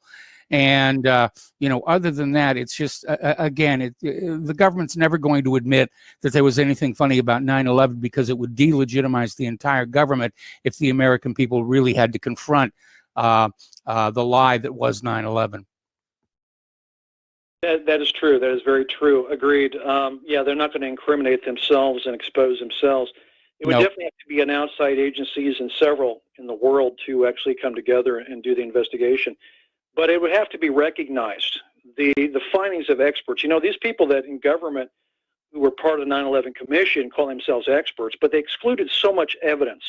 And, other than that, it's just, the government's never going to admit that there was anything funny about 9/11 because it would delegitimize the entire government if the American people really had to confront the lie that was 9/11. That is true. That is very true. Agreed. They're not going to incriminate themselves and expose themselves. It would definitely have to be an outside agencies and several in the world to actually come together and do the investigation. But it would have to be recognized. The findings of experts. These people that in government who were part of the 9/11 Commission call themselves experts, but they excluded so much evidence.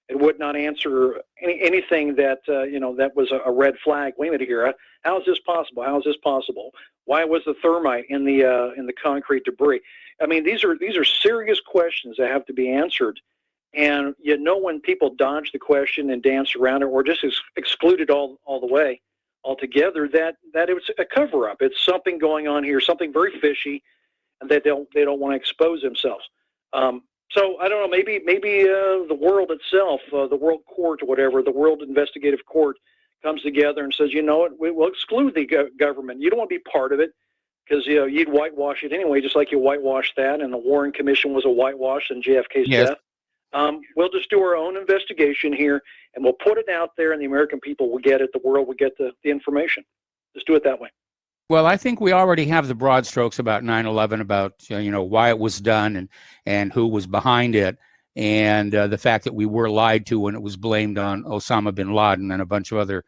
It would not answer anything that that was a red flag. Wait a minute here. How is this possible? How is this possible? Why was the thermite in the concrete debris? I mean, these are serious questions that have to be answered. And when people dodge the question and dance around it, or just exclude it all the way altogether, that it was a cover up. It's something going on here, something very fishy, and they don't want to expose themselves. So I don't know. Maybe the world itself, the World Court or whatever, the World Investigative Court comes together and says, we'll exclude the government. You don't want to be part of it because you'd whitewash it anyway, just like you whitewashed that, and the Warren Commission was a whitewash and JFK's death. We'll just do our own investigation here, and we'll put it out there, and the American people will get it. The world will get the information. Just do it that way. Well, I think we already have the broad strokes about 9/11, about why it was done and who was behind it, and the fact that we were lied to when it was blamed on Osama bin Laden and a bunch of other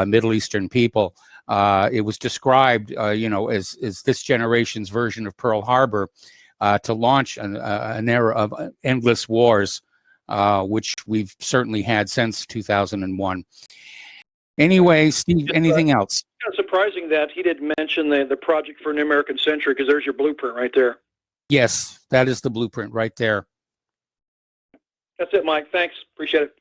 Middle Eastern people. It was described, as this generation's version of Pearl Harbor, to launch an era of endless wars, which we've certainly had since 2001. Anyway, Steve, anything else? It's surprising that he didn't mention the Project for a New American Century, because there's your blueprint right there. Yes, that is the blueprint right there. That's it, Mike. Thanks. Appreciate it.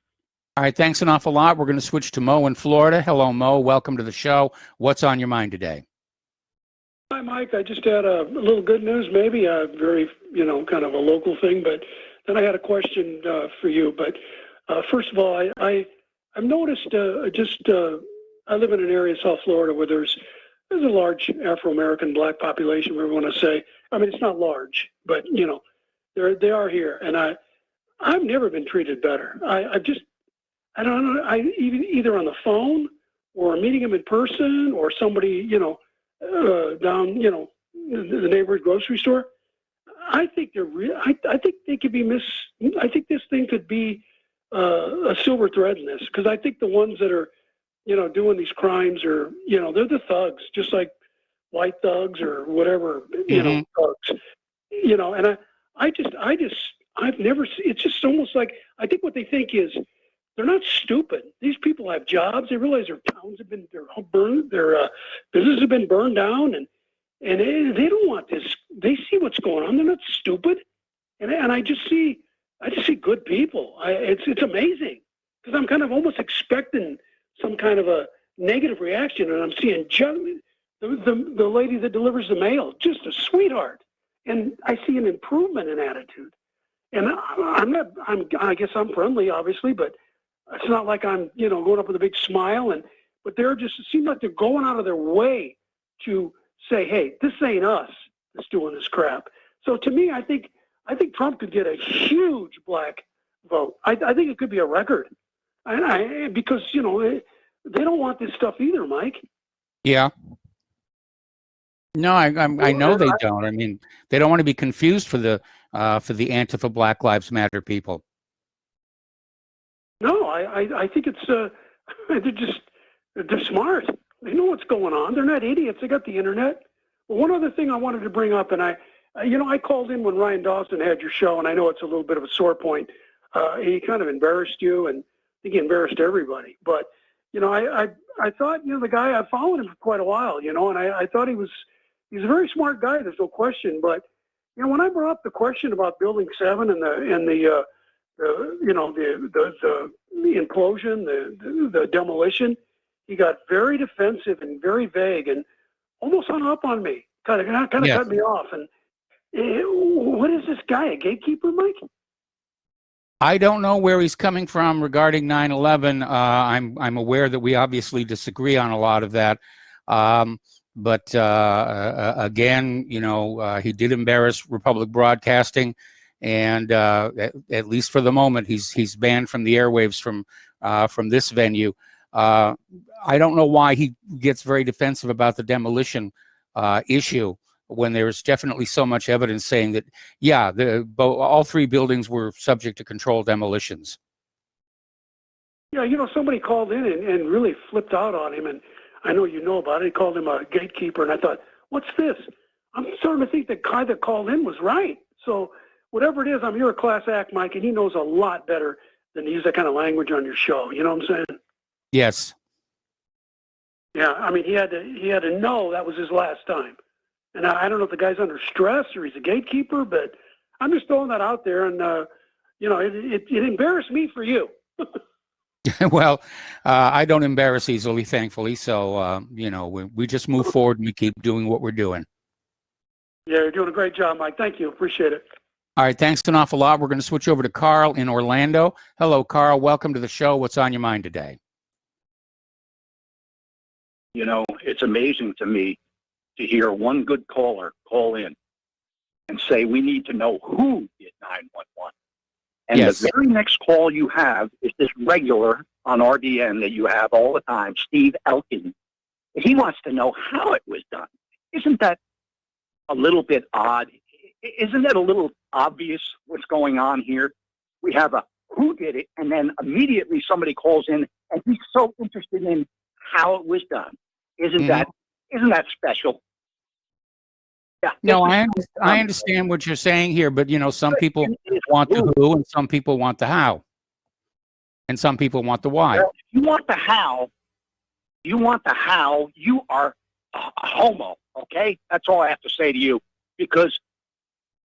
All right, thanks an awful lot. We're going to switch to Mo in Florida. Hello, Mo. Welcome to the show. What's on your mind today? Hi, Mike. I just had a little good news, maybe a very, kind of a local thing, but then I had a question for you. But first of all, I've noticed I live in an area in South Florida where there's a large Afro-American black population, whatever you want to say. I mean, it's not large, but, they are here. And I've never been treated better. I don't know, either on the phone or meeting them in person or somebody, down, the neighborhood grocery store. I think they're real. I think they could be I think this thing could be a silver thread in this, because I think the ones that are, doing these crimes are, they're the thugs, just like white thugs or whatever, thugs, and I've never, it's just almost like, I think what they think is they're not stupid. These people have jobs. They realize their towns have been, their businesses have been burned down, and they don't want this. They see what's going on. They're not stupid. And I just see good people. It's amazing, because I'm kind of almost expecting some kind of a negative reaction, and I'm seeing the lady that delivers the mail, just a sweetheart, and I see an improvement in attitude. And I guess I'm friendly, obviously, but it's not like I'm going up with a big smile. But it seems like they're going out of their way to say, hey, this ain't us that's doing this crap. So to me, I think Trump could get a huge black vote. I think it could be a record. Because, they don't want this stuff either, Mike. Yeah. No, I know they don't. I mean, they don't want to be confused for the Antifa Black Lives Matter people. No, I think it's they're smart. They know what's going on. They're not idiots. They got the internet. Well, one other thing I wanted to bring up, and I called in when Ryan Dawson had your show, and I know it's a little bit of a sore point. He kind of embarrassed you, and I think he embarrassed everybody. But I thought, the guy, I followed him for quite a while, and I thought he was he's a very smart guy. There's no question. But you know, when I brought up the question about Building 7 and the implosion, the demolition, he got very defensive and very vague and almost hung up on me. Kind of Yes. cut me off. And what is this guy, a gatekeeper, Mike? I don't know where he's coming from regarding 9/11. I'm aware that we obviously disagree on a lot of that. But again, you know, he did embarrass Republic Broadcasting, and at least for the moment, he's banned from the airwaves from this venue. I don't know why he gets very defensive about the demolition issue, when there's definitely so much evidence saying that, yeah, all three buildings were subject to controlled demolitions. Yeah, you know, somebody called in and really flipped out on him, and I know you know about it. He called him a gatekeeper, and I thought, what's this? I'm starting to think the guy that called in was right. So whatever it is, I'm here a class act, Mike, and he knows a lot better than to use that kind of language on your show. You know what I'm saying? Yes. Yeah, I mean, he had to know that was his last time. And I don't know if the guy's under stress or he's a gatekeeper, but I'm just throwing that out there. And, you know, it embarrassed me for you. Well, I don't embarrass easily, thankfully. So, you know, we just move forward and we keep doing what we're doing. Yeah, you're doing a great job, Mike. Thank you. Appreciate it. All right. Thanks an awful lot. We're going to switch over to Carl in Orlando. Hello, Carl. Welcome to the show. What's on your mind today? You know, it's amazing to me to hear one good caller call in and say, we need to know who did 911. And Yes. The very next call you have is this regular on RDN that you have all the time, Steve Elkin. He wants to know how it was done. Isn't that a little bit odd? Isn't it a little obvious what's going on here? We have a who did it, and then immediately somebody calls in and he's so interested in how it was done. Isn't that special? Yeah. No, I understand what you're saying here, but you know, some people want the who and some people want the how. And some people want the why. Well, if you want the how, you are a homo, okay? That's all I have to say to you. Because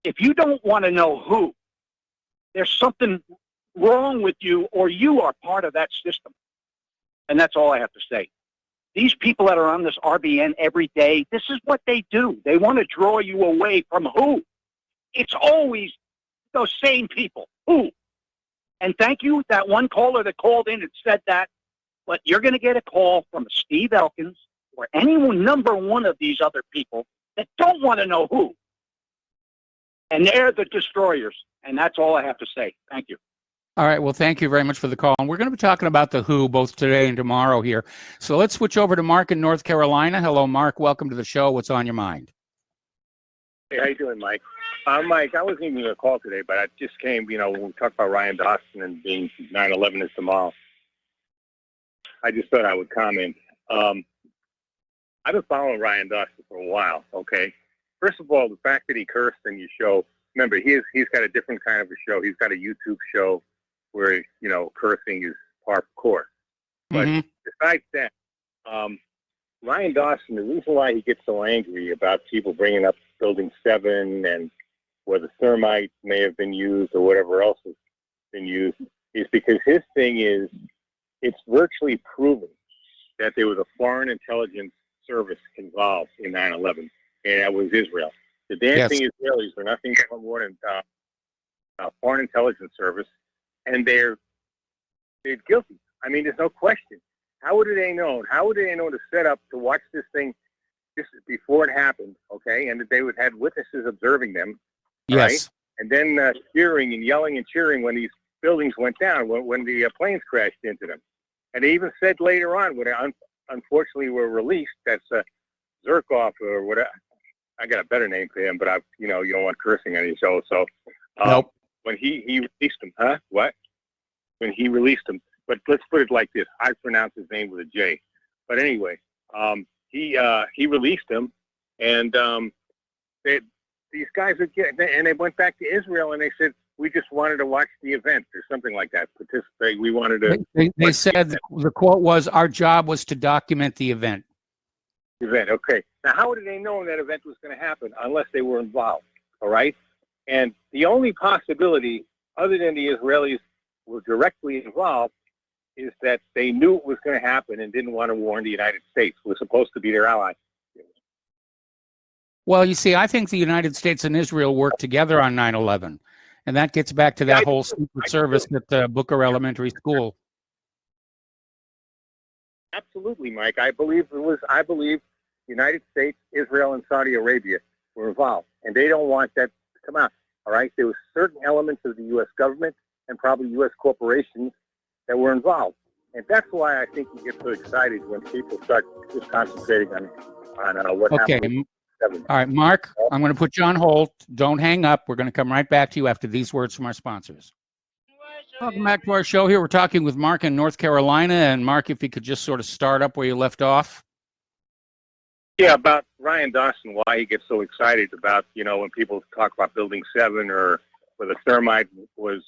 if you don't want to know who, there's something wrong with you, or you are part of that system. And that's all I have to say. These people that are on this RBN every day, this is what they do. They want to draw you away from who? It's always those same people. Who? And thank you, that one caller that called in and said that. But you're going to get a call from Steve Elkins or any number one of these other people that don't want to know who. And they're the destroyers. And that's all I have to say. Thank you. All right. Well, thank you very much for the call. And we're going to be talking about the who both today and tomorrow here. So let's switch over to Mark in North Carolina. Hello, Mark. Welcome to the show. What's on your mind? Hey, how you doing, Mike? Mike, I wasn't even going to call today, but I just came, you know, when we talked about Ryan Dawson and being 9/11 is tomorrow. I just thought I would comment. I've been following Ryan Dawson for a while, okay? First of all, the fact that he cursed in your show, remember, he's got a different kind of a show. He's got a YouTube show where, you know, cursing is par for course. But besides that, Ryan Dawson, the reason why he gets so angry about people bringing up Building 7 and whether thermite may have been used or whatever else has been used is because his thing is it's virtually proven that there was a foreign intelligence service involved in 9/11, and that was Israel. The dancing Israelis are nothing more than a foreign intelligence service, and they're guilty. I mean, there's no question. How would they know? How would they know to set up to watch this thing just before it happened? Okay, and that they would have witnesses observing them. Yes. Right? And then cheering and yelling and cheering when these buildings went down, when the planes crashed into them. And they even said later on, when they unfortunately were released, that's Zirkov or whatever. I got a better name for him, but you don't want cursing on your show. So nope. When he released him, what? When he released him, but let's put it like this. I pronounce his name with a J. But anyway, he released him, and these guys would and they went back to Israel, and they said, we just wanted to watch the event or something like that, participate. We wanted to. They said the quote was, our job was to document the event. event. Okay. Now, how did they know that event was going to happen unless they were involved? All right. And the only possibility, other than the Israelis were directly involved, is that they knew it was going to happen and didn't want to warn the United States, who was supposed to be their ally. Well, you see, I think the United States and Israel worked together on 9/11, and that gets back to that whole secret service at Booker Elementary School. Absolutely, Mike. I believe United States, Israel, and Saudi Arabia were involved, and they don't want that to come out. All right. There were certain elements of the U.S. government and probably U.S. corporations that were involved, and that's why I think you get so excited when people start just concentrating on what happened. All right, Mark, I'm going to put you on hold. Don't hang up. We're going to come right back to you after these words from our sponsors. Welcome back to our show here. We're talking with Mark in North Carolina. And Mark, if you could just sort of start up where you left off. Yeah, about Ryan Dawson, why he gets so excited about, when people talk about Building 7 or whether thermite was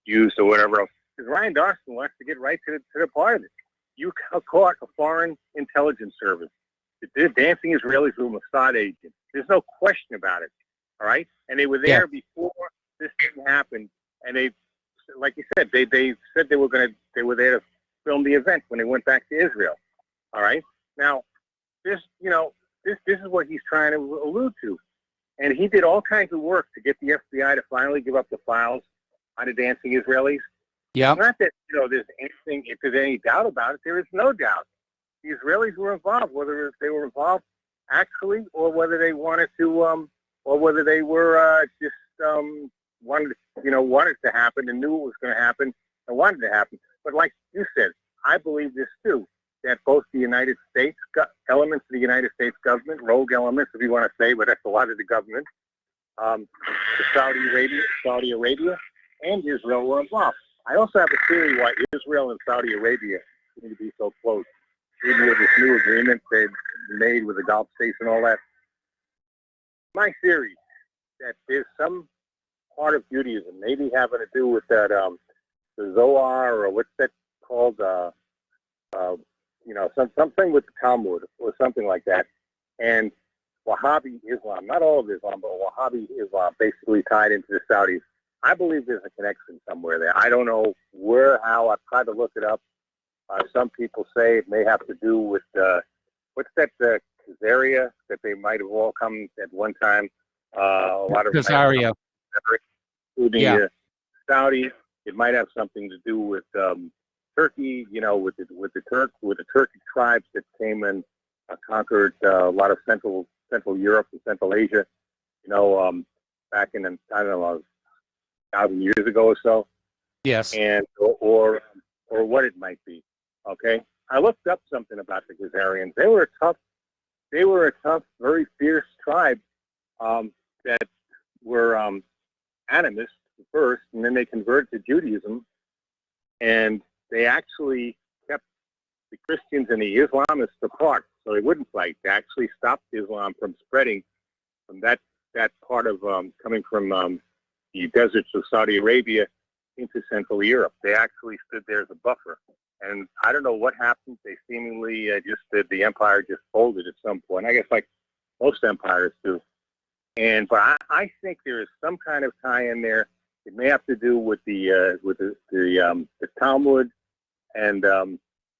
used or whatever else. Because Ryan Dawson wants to get right to the part of it. You caught a foreign intelligence service. They're dancing Israelis with Mossad agents. There's no question about it. All right? And they were there before this thing happened. And they, like you said, they said they were there to film the event when they went back to Israel. All right? Now, this is what he's trying to allude to. And he did all kinds of work to get the FBI to finally give up the files on the dancing Israelis. Yeah. Not that, there's anything, if there's any doubt about it, there is no doubt. The Israelis were involved, whether they were involved actually, or whether they wanted to, or whether they were just wanted to happen and knew it was going to happen and wanted to happen. But like you said, I believe this too, that both the United States, elements of the United States government, rogue elements, if you want to say, but that's a lot of the government, Saudi Arabia, and Israel were involved. I also have a theory why Israel and Saudi Arabia seem to be so close. Even with this new agreement they made with the Gulf states and all that. My theory that there's some part of Judaism, maybe having to do with that, the Zohar, or what's that called, something with the Talmud or something like that, and Wahhabi Islam, not all of Islam, but Wahhabi Islam, basically tied into the Saudis. I believe there's a connection somewhere there. I don't know where, how. I've tried to look it up. Some people say it may have to do with, what's that, Khazaria, that they might have all come at one time. A lot of Khazaria. Including the Saudis. It might have something to do with Turkey, with the Turkic tribes that came and conquered a lot of Central Europe and Central Asia, back in, I don't know, 1,000 years ago or so. Yes. And, or what it might be. Okay. I looked up something about the Khazarians. They were a tough, very fierce tribe, that were, animists first, and then they converted to Judaism, and they actually kept the Christians and the Islamists apart, so they wouldn't fight. They actually stopped Islam from spreading from that part of, coming from the deserts of Saudi Arabia into Central Europe. They actually stood there as a buffer. And I don't know what happened. They seemingly the empire just folded at some point. I guess like most empires do. But I think there is some kind of tie in there. It may have to do with the Talmud and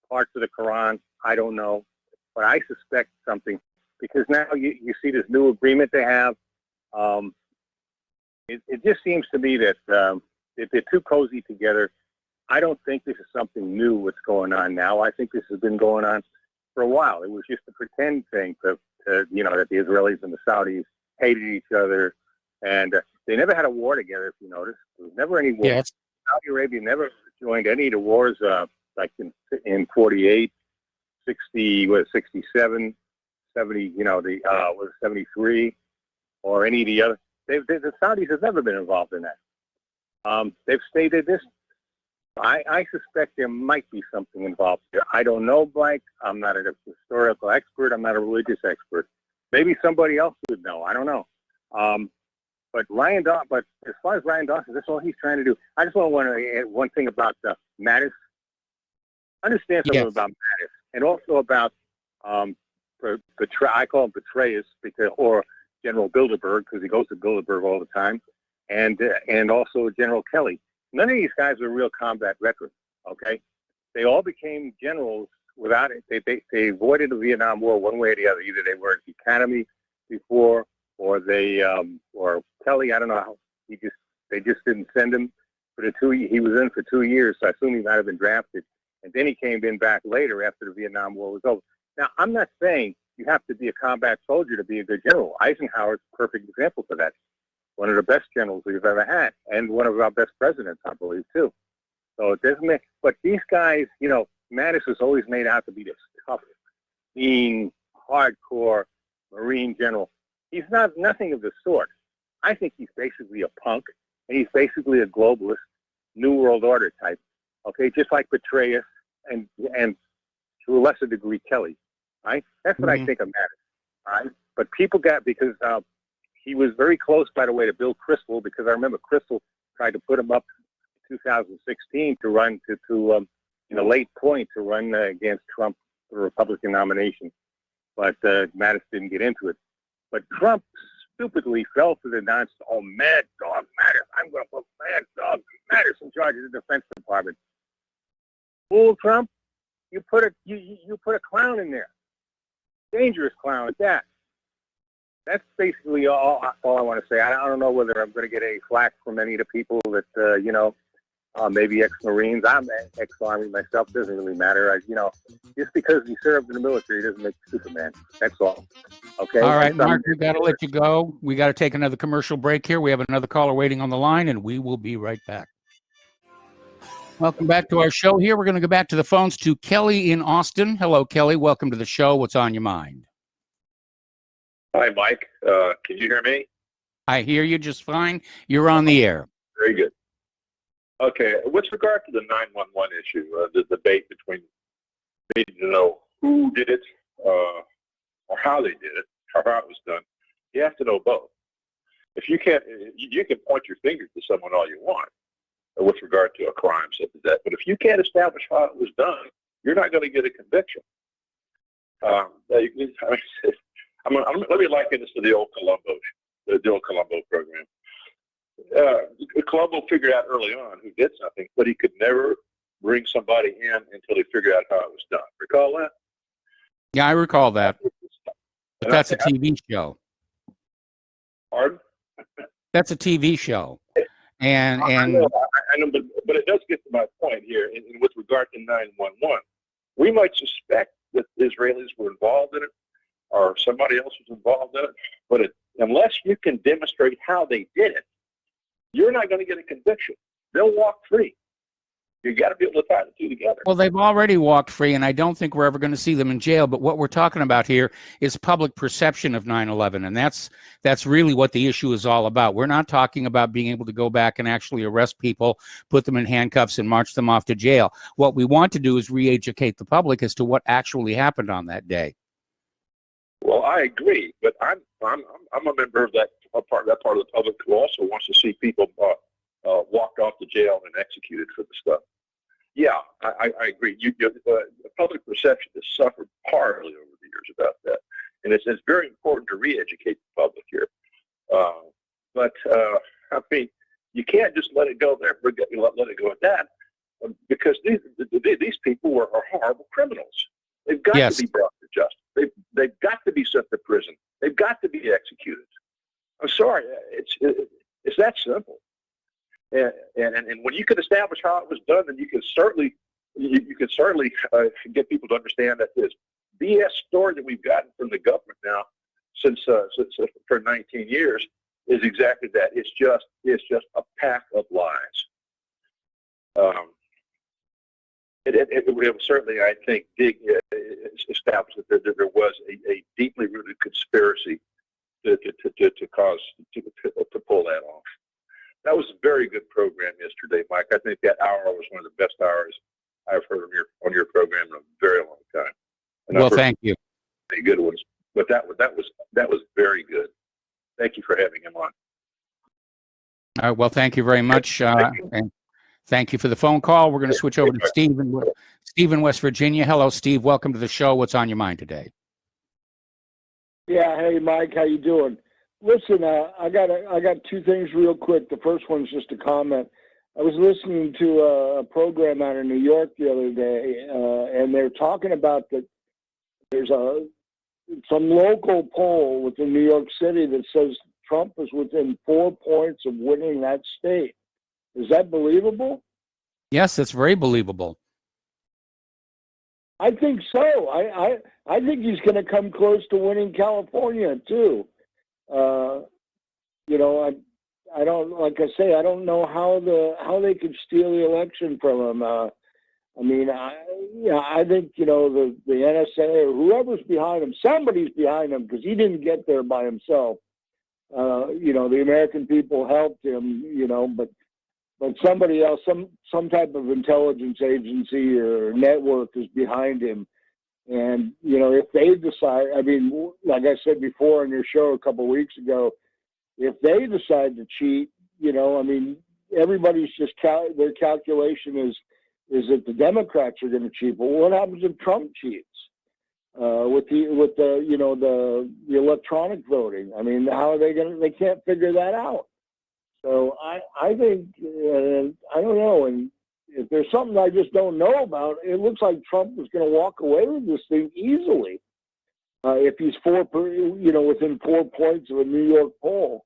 parts of the Quran. I don't know, but I suspect something, because now you see this new agreement they have. It just seems to me that if they're too cozy together, I don't think this is something new what's going on now. I think this has been going on for a while. It was just a pretend thing that the Israelis and the Saudis hated each other, and they never had a war together, if you notice. There was never any war. Yes. Saudi Arabia never joined any of the wars, like in 48, 60, 67, 70, 73, or any of the other. The Saudis have never been involved in that. They've stayed at distance. I suspect there might be something involved here. I don't know, Mike. I'm not a historical expert. I'm not a religious expert. Maybe somebody else would know. I don't know. But as far as Ryan Dawson, that's all he's trying to do. I just want to add one thing about Mattis. Understand something about Mattis, and also about I call him Petraeus because, or General Bilderberg because he goes to Bilderberg all the time, and also General Kelly. None of these guys are real combat veterans. Okay, they all became generals without it. They avoided the Vietnam War one way or the other. Either they were at the academy before, or or Kelly. I don't know how they just didn't send him for the 2 years. He was in for 2 years, so I assume he might have been drafted. And then he came in back later after the Vietnam War was over. Now, I'm not saying you have to be a combat soldier to be a good general. Eisenhower's a perfect example for that. One of the best generals we've ever had, and one of our best presidents, I believe, too. So it doesn't make, but these guys, Mattis was always made out to be this tough, mean, hardcore Marine general. He's nothing of the sort. I think he's basically a punk, and he's basically a globalist, New World Order type. Okay, just like Petraeus and to a lesser degree Kelly. Right? That's what I think of Mattis. Right? But people because he was very close, by the way, to Bill Kristol, because I remember Kristol tried to put him up in 2016 to run to in a late point to run against Trump for the Republican nomination. But Mattis didn't get into it. But Trump stupidly fell for the nonsense. Oh, Mad Dog Mattis. I'm going to put Mad Dog Mattis in charge of the Defense Department. Fool Trump, you put a clown in there. Dangerous clown at that. That's basically all I want to say. I don't know whether I'm going to get any flack from any of the people that, maybe ex-Marines. I'm ex-Army myself. Doesn't really matter. Just because he served in the military doesn't make you Superman. That's all. Okay? All right, Mark, we got to let you go. We got to take another commercial break here. We have another caller waiting on the line, and we will be right back. Welcome back to our show here. We're going to go back to the phones to Kelly in Austin. Hello, Kelly. Welcome to the show. What's on your mind? Hi, Mike. Can you hear me? I hear you just fine. You're on the air. Very good. Okay. With regard to the 911 issue, the debate between needing to know who did it or how they did it, or how it was done, you have to know both. If you can't, you can point your finger to someone all you want with regard to a crime such as that. But if you can't establish how it was done, you're not going to get a conviction. Let me liken this to the old Colombo program. Colombo figured out early on who did something, but he could never bring somebody in until he figured out how it was done. Recall that? Yeah, I recall that. But that's a TV show. Pardon? That's a TV show. And I know, but it does get to my point here. And with regard to 911, we might suspect that the Israelis were involved in it, or somebody else was involved in it. But unless you can demonstrate how they did it, you're not going to get a conviction. They'll walk free. You got to be able to tie the two together. Well, they've already walked free, and I don't think we're ever going to see them in jail. But what we're talking about here is public perception of 9/11, and that's really what the issue is all about. We're not talking about being able to go back and actually arrest people, put them in handcuffs, and march them off to jail. What we want to do is re-educate the public as to what actually happened on that day. Well, I agree, but I'm a member of that part of the public who also wants to see people walked off to jail and executed for the stuff. Yeah, I agree. Public perception has suffered horribly over the years about that, and it's very important to re-educate the public here. But I mean, you can't just let it go there. Let it go at that, because these people are horrible criminals. They've got to be brought to justice. They've got to be sent to prison. They've got to be executed. I'm sorry, it's that simple. And when you can establish how it was done, then you can certainly get people to understand that this BS story that we've gotten from the government now since for 19 years is exactly that. It's just a pack of lies. It will certainly, I think, establish that there was a deeply rooted conspiracy to pull that off. That was a very good program yesterday, Mike. I think that hour was one of the best hours I've heard on your program in a very long time. And well, thank you. Many good ones, but that was very good. Thank you for having him on. All right. Well, thank you very much, and thank you for the phone call. We're going to switch over to Steve in West Virginia. Hello, Steve. Welcome to the show. What's on your mind today? Yeah, hey Mike, how you doing? Listen, I got two things real quick. The first one's just a comment. I was listening to a program out of New York the other day, and they're talking about that there's some local poll within New York City that says Trump is within 4 points of winning that state. Is that believable? Yes, that's very believable. I think so. I think he's going to come close to winning California too. You know, I don't, like I say, I don't know how they could steal the election from him. I mean, I think, you know, the NSA or whoever's behind him, somebody's behind him because he didn't get there by himself. You know, the American people helped him, you know, but somebody else, some type of intelligence agency or network is behind him. And, you know, if they decide, I mean, like I said before on your show a couple of weeks ago, if they decide to cheat, you know, I mean, everybody's just, their calculation is that the Democrats are going to cheat. But what happens if Trump cheats with the you know, the electronic voting? I mean, how are they going to, they can't figure that out. So I think, I don't know. And if there's something I just don't know about, it looks like Trump is going to walk away with this thing easily. If he's within 4 points of a New York poll.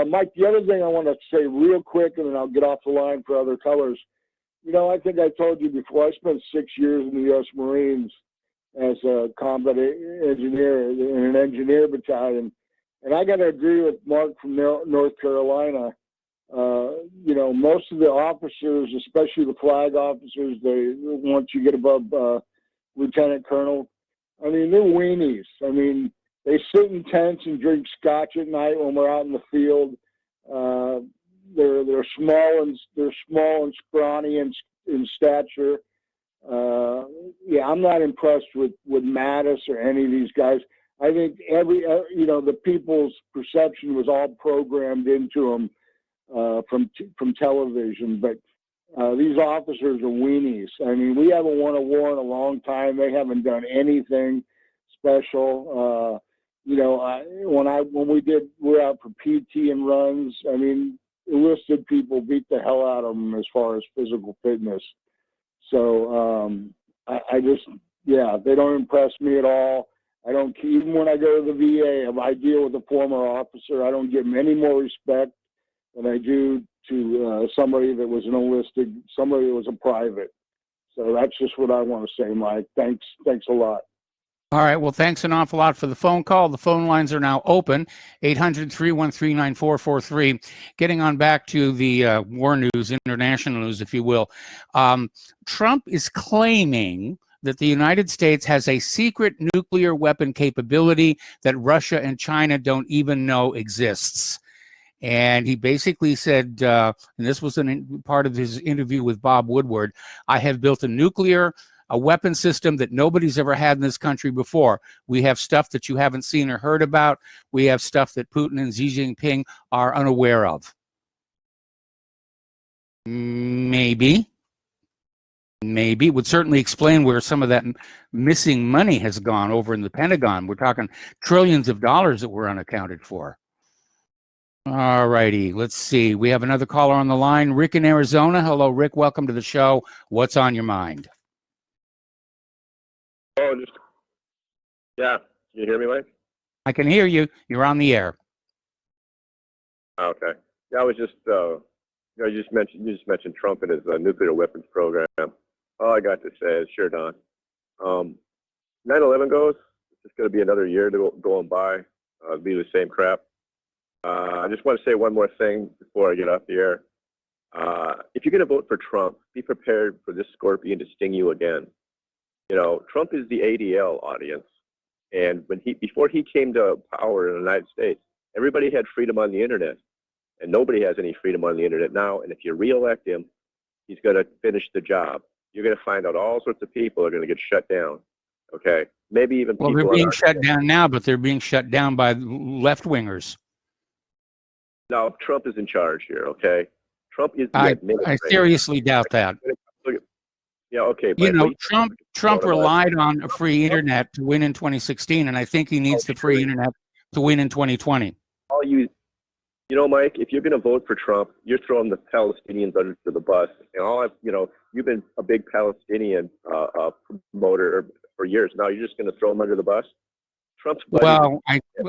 Mike, the other thing I want to say real quick, and then I'll get off the line for other colors. You know, I think I told you before, I spent 6 years in the U.S. Marines as a combat engineer in an engineer battalion. And I got to agree with Mark from North Carolina. You know, most of the officers, especially the flag officers, once you get above lieutenant colonel, I mean, they're weenies. I mean, they sit in tents and drink scotch at night when we're out in the field. They're small and scrawny in stature. Yeah, I'm not impressed with Mattis or any of these guys. I think the people's perception was all programmed into them from television. But these officers are weenies. I mean, we haven't won a war in a long time. They haven't done anything special. You know, when we're out for PT and runs, I mean, enlisted people beat the hell out of them as far as physical fitness. So they don't impress me at all. I don't, even when I go to the VA, if I deal with a former officer, I don't give them any more respect than I do to somebody that was an enlisted, somebody that was a private. So that's just what I want to say, Mike. Thanks a lot. All right. Well, thanks an awful lot for the phone call. The phone lines are now open, 800-313-9443. Getting on back to the war news, international news, if you will. Trump is claiming that the United States has a secret nuclear weapon capability that Russia and China don't even know exists. And he basically said, and this was part of his interview with Bob Woodward, I have built a weapon system that nobody's ever had in this country before. We have stuff that you haven't seen or heard about. We have stuff that Putin and Xi Jinping are unaware of. Maybe. It would certainly explain where some of that missing money has gone over in the Pentagon. We're talking trillions of dollars that were unaccounted for. All righty, let's see. We have another caller on the line. Rick in Arizona. Hello, Rick. Welcome to the show. What's on your mind? Oh, yeah. Can you hear me, Mike? I can hear you. You're on the air. Okay. Yeah, I was just, you just mentioned Trump and his nuclear weapons program. All I got to say is, sure, Don. 9/11 goes. It's just going to be another year going by. Be the same crap. I just want to say one more thing before I get off the air. If you're going to vote for Trump, be prepared for this scorpion to sting you again. You know, Trump is the ADL audience, and before he came to power in the United States, everybody had freedom on the internet, and nobody has any freedom on the internet now. And if you reelect him, he's going to finish the job. You're going to find out all sorts of people are going to get shut down. Okay, maybe even well, people they're being shut down now, but they're being shut down by left wingers. No, Trump is in charge here. Okay, Trump is the I administrator. seriously doubt that. Yeah, okay. You But know, we Trump relied on a free internet to win in 2016, and I think he needs the free internet to win in 2020. all you know, Mike, if you're going to vote for Trump, you're throwing the Palestinians under the bus. And you've been a big Palestinian promoter for years. Now you're just going to throw them under the bus. Trump's buddy. Well,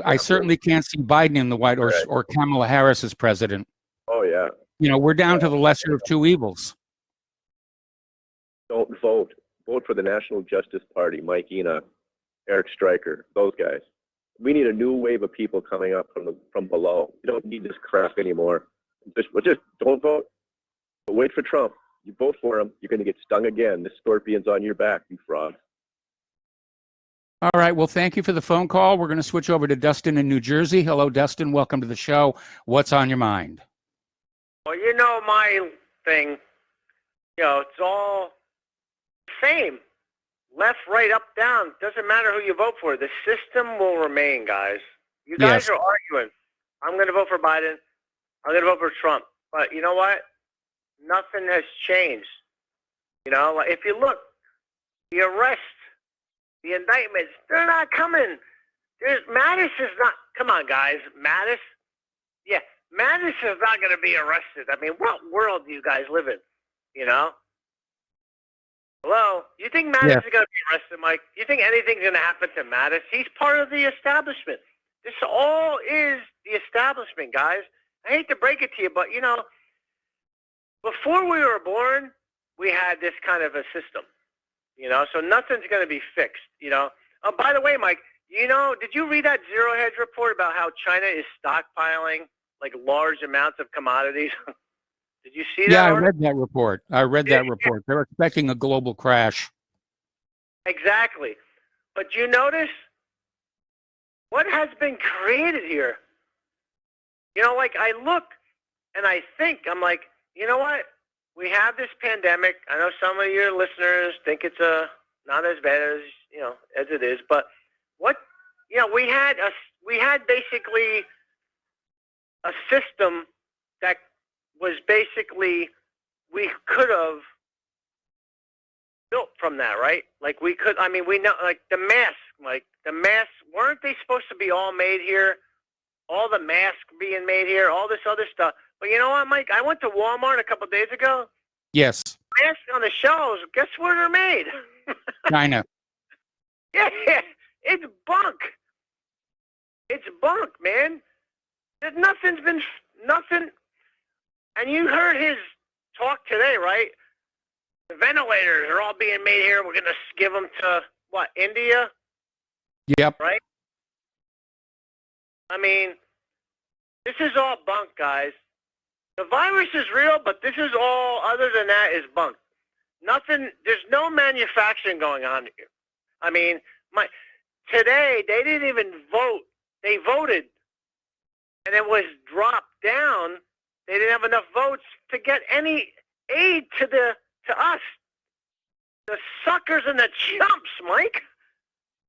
I certainly can't see Biden in the White House or Kamala Harris as president. Oh yeah. You know, we're down to the lesser of two evils. Don't vote. Vote for the National Justice Party, Mike Ina, Eric Stryker, those guys. We need a new wave of people coming up from below. You don't need this crap anymore. Just don't vote. But wait for Trump. You vote for him, you're going to get stung again. The scorpion's on your back, you fraud. All right. Well, thank you for the phone call. We're going to switch over to Dustin in New Jersey. Hello, Dustin. Welcome to the show. What's on your mind? Well, you know my thing. It's all the same. Left, right, up, down. Doesn't matter who you vote for. The system will remain, guys. You guys are arguing. I'm going to vote for Biden. I'm going to vote for Trump. But you know what? Nothing has changed. If you look, the arrests, the indictments, they're not coming. Mattis is not. Come on, guys. Mattis? Yeah, Mattis is not going to be arrested. I mean, what world do you guys live in? Hello? You think Mattis is going to be arrested, Mike? You think anything's going to happen to Mattis? He's part of the establishment. This all is the establishment, guys. I hate to break it to you, but, before we were born, we had this kind of a system, so nothing's going to be fixed, Oh, by the way, Mike, did you read that Zero Hedge report about how China is stockpiling, like, large amounts of commodities? Did you see that? Yeah, I read that report. They're expecting a global crash. Exactly. But you notice what has been created here? I look and I think, I'm like, you know what? We have this pandemic. I know some of your listeners think it's not as bad as, as it is, but we had basically a system that was basically, we could have built from that, right? Like we know, like the masks, weren't they supposed to be all made here? All the masks being made here, all this other stuff. But you know what, Mike? I went to Walmart a couple of days ago. Yes. Masks on the shelves, guess where they're made? China. Yeah, it's bunk. It's bunk, man. There's nothing. And you heard his talk today, right? The ventilators are all being made here. We're going to give them to, what, India? Yep. Right? I mean, this is all bunk, guys. The virus is real, but this is all, other than that, is bunk. Nothing, there's no manufacturing going on here. I mean, today, they didn't even vote. They voted, and it was dropped down. They didn't have enough votes to get any aid to us. The suckers and the chumps, Mike.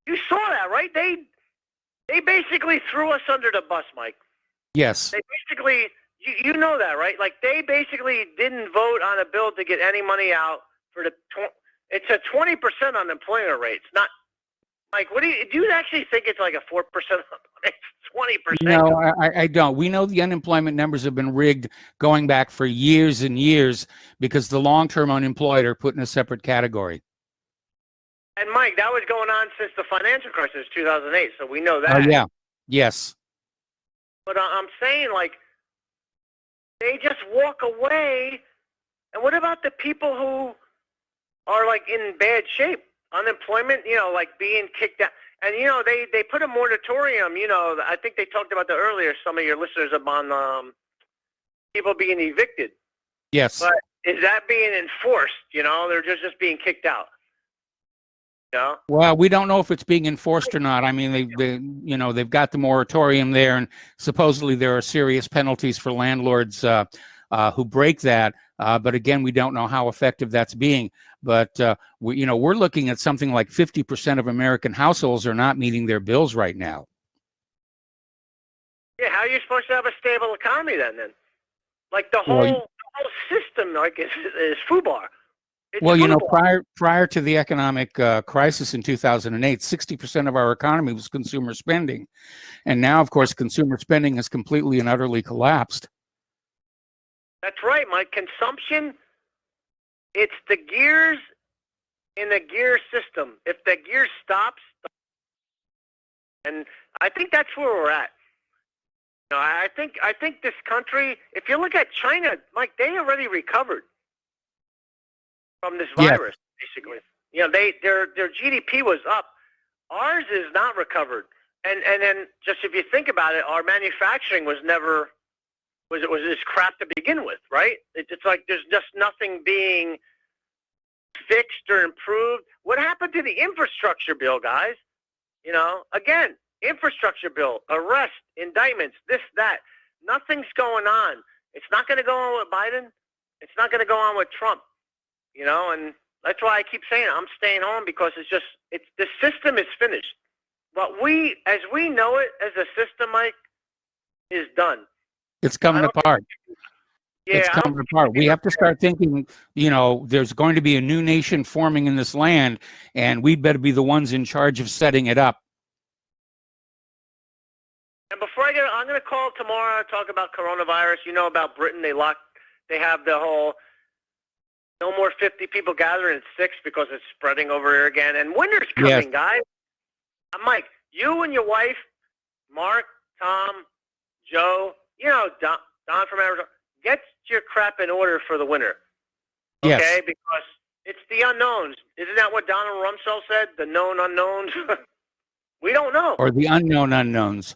You saw that, right? They basically threw us under the bus, Mike. Yes. They basically, you know that, right? Like they basically didn't vote on a bill to get any money out for it's a 20% unemployment rate. It's not, Mike, do you actually think it's like a 4%? It's 20%. No, I don't. We know the unemployment numbers have been rigged going back for years and years because the long-term unemployed are put in a separate category. And Mike, that was going on since the financial crisis, 2008. So we know that. Oh yeah. Yes. But I'm saying, like, they just walk away. And what about the people who are like in bad shape? Unemployment, like being kicked out. And, they put a moratorium, I think they talked about that earlier, some of your listeners on people being evicted. Yes. But is that being enforced? They're just being kicked out. Well, we don't know if it's being enforced or not. I mean, they've got the moratorium there, and supposedly there are serious penalties for landlords who break that. But again, we don't know how effective that's being. But we're looking at something like 50% of American households are not meeting their bills right now. Yeah, how are you supposed to have a stable economy then? Like the whole system, like is FUBAR. Well, you know, prior to the economic crisis in 2008, 60% of our economy was consumer spending. And now, of course, consumer spending has completely and utterly collapsed. That's right, Mike. Consumption, it's the gears in the gear system. If the gear stops, and I think that's where we're at. You know, I think this country, if you look at China, Mike, they already recovered from this virus, basically. You know, their GDP was up. Ours is not recovered. And then just if you think about it, our manufacturing was this crap to begin with, right? It's like there's just nothing being fixed or improved. What happened to the infrastructure bill, guys? You know, again, infrastructure bill, arrest, indictments, this, that. Nothing's going on. It's not going to go on with Biden. It's not going to go on with Trump. You know, and that's why I keep saying I'm staying home, because the system is finished. What as we know it as a system, Mike, is done. It's coming apart. It's coming apart. We have to start thinking, you know, there's going to be a new nation forming in this land, and we'd better be the ones in charge of setting it up. And before I'm going to call tomorrow to talk about coronavirus. You know about Britain. They have the whole no more 50 people gathering at 6 because it's spreading over here again. And winter's coming, guys. Mike, you and your wife, Mark, Tom, Joe, you know, Don from Arizona, get your crap in order for the winter. Okay? Yes. Because it's the unknowns. Isn't that what Donald Rumsfeld said? The known unknowns? We don't know. Or the unknown unknowns.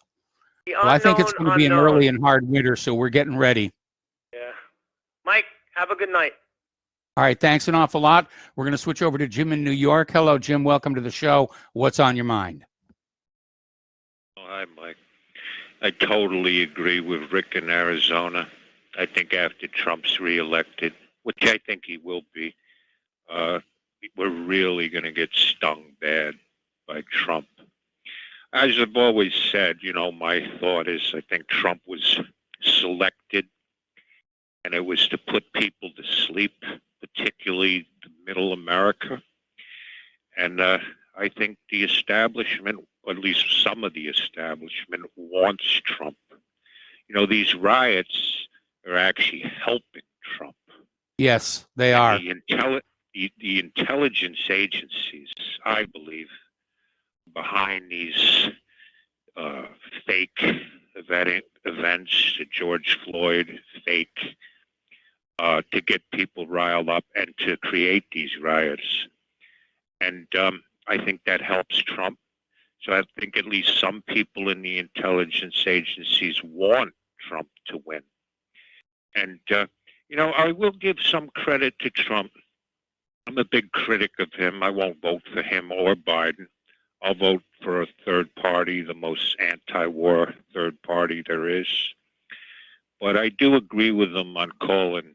Well, I think it's going to be an early and hard winter, so we're getting ready. Yeah. Mike, have a good night. All right, thanks an awful lot. We're going to switch over to Jim in New York. Hello, Jim. Welcome to the show. What's on your mind? Hi, Mike. I totally agree with Rick in Arizona. I think after Trump's reelected, which I think he will be, we're really going to get stung bad by Trump. As I've always said, you know, my thought is I think Trump was selected, and it was to put people to sleep, particularly the middle America. And I think the establishment, or at least some of the establishment, wants Trump. You know, these riots are actually helping Trump. Yes, they are. The intelligence agencies, I believe, behind these fake events, the George Floyd fake, to get people riled up and to create these riots. And I think that helps Trump. So I think at least some people in the intelligence agencies want Trump to win. And, you know, I will give some credit to Trump. I'm a big critic of him. I won't vote for him or Biden. I'll vote for a third party, the most anti-war third party there is. But I do agree with him on calling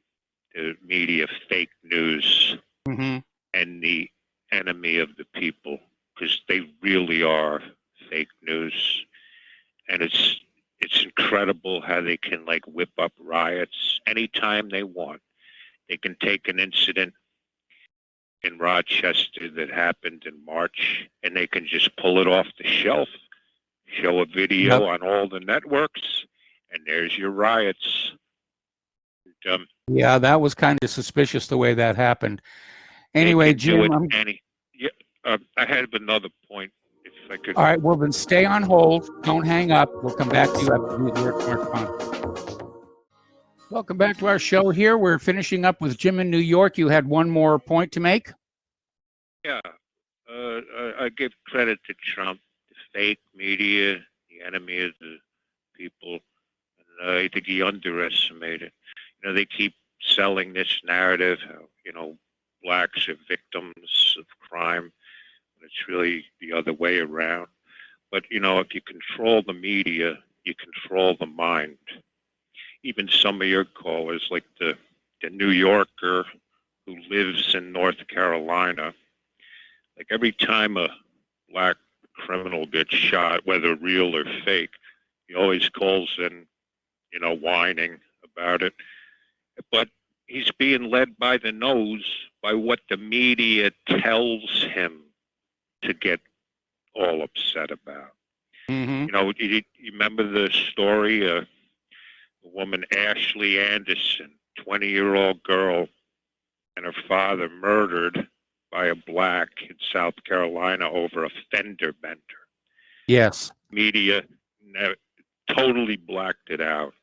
the media fake news and the enemy of the people, because they really are fake news. And it's incredible how they can like whip up riots anytime they want. They can take an incident in Rochester that happened in March, and they can just pull it off the shelf, show a video on all the networks, and there's your riots. Yeah, that was kind of suspicious the way that happened. Anyway, Jim, I had another point, if I could. All right, well then stay on hold. Don't hang up. We'll come back to you after these words correspond. Welcome back to our show here. We're finishing up with Jim in New York. You had one more point to make? Yeah, I give credit to Trump, the fake media, the enemy of the people. And I think he underestimated. You know, they keep selling this narrative, how, you know, blacks are victims of crime. It's really the other way around. But, you know, if you control the media, you control the mind. Even some of your callers, like the New Yorker who lives in North Carolina, like every time a black criminal gets shot, whether real or fake, he always calls in, you know, whining about it. But he's being led by the nose by what the media tells him to get all upset about. Mm-hmm. You know, you remember the story, a woman, Ashley Anderson, 20-year-old girl, and her father murdered by a black in South Carolina over a fender bender. Yes. Media totally blacked it out.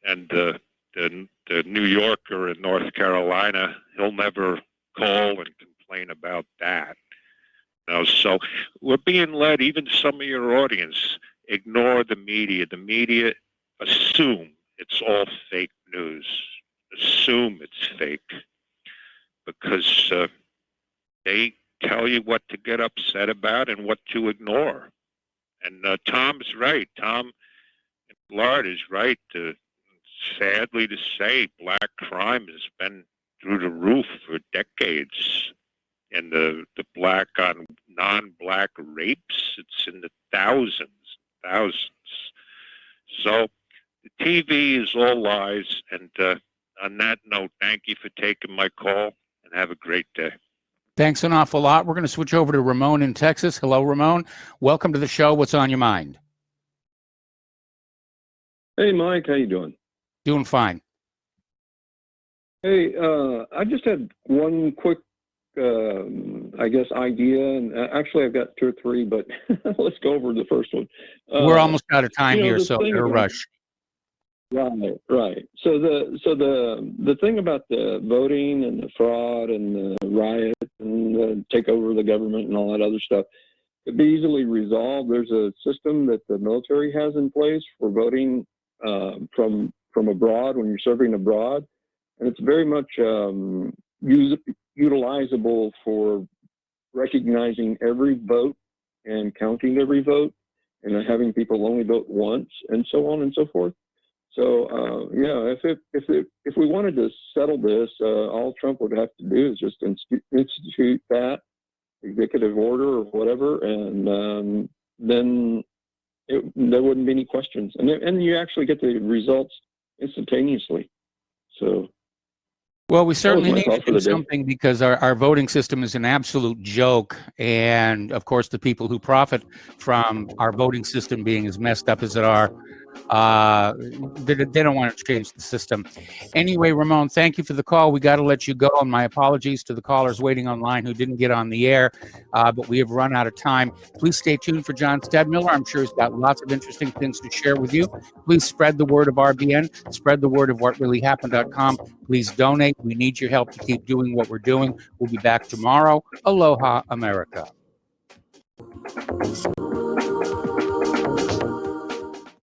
And the New Yorker in North Carolina, he'll never call and complain about that. You know, so we're being led, even some of your audience, ignore the media. The media assume it's all fake news. Assume it's fake because they tell you what to get upset about and what to ignore. And Tom's right. Tom in Florida is right. Sadly to say, black crime has been through the roof for decades. And the black on non-black rapes, it's in the thousands. So the TV is all lies. And on that note, thank you for taking my call and have a great day. Thanks an awful lot. We're going to switch over to Ramon in Texas. Hello, Ramon. Welcome to the show. What's on your mind? Hey, Mike. How you doing? Doing fine. Hey, I just had one quick, I guess, idea. And actually, I've got two or three, but let's go over the first one. We're almost out of time here, so better rush. Right. So the thing about the voting and the fraud and the riot and the takeover of the government and all that other stuff could be easily resolved. There's a system that the military has in place for voting from abroad when you're serving abroad, and it's very much utilizable for recognizing every vote and counting every vote and having people only vote once and so on and so forth. So if we wanted to settle this, all Trump would have to do is just institute that executive order or whatever, and then there wouldn't be any questions, and you actually get the results instantaneously. So, well, we certainly need to do something because our voting system is an absolute joke. And of course, the people who profit from our voting system being as messed up as it are, they don't want to change the system. Anyway, Ramon, thank you for the call. We got to let you go. And my apologies to the callers waiting online who didn't get on the air, but we have run out of time. Please stay tuned for John Stadmiller. I'm sure he's got lots of interesting things to share with you. Please spread the word of RBN. Spread the word of whatreallyhappened.com. Please donate. We need your help to keep doing what we're doing. We'll be back tomorrow. Aloha, America.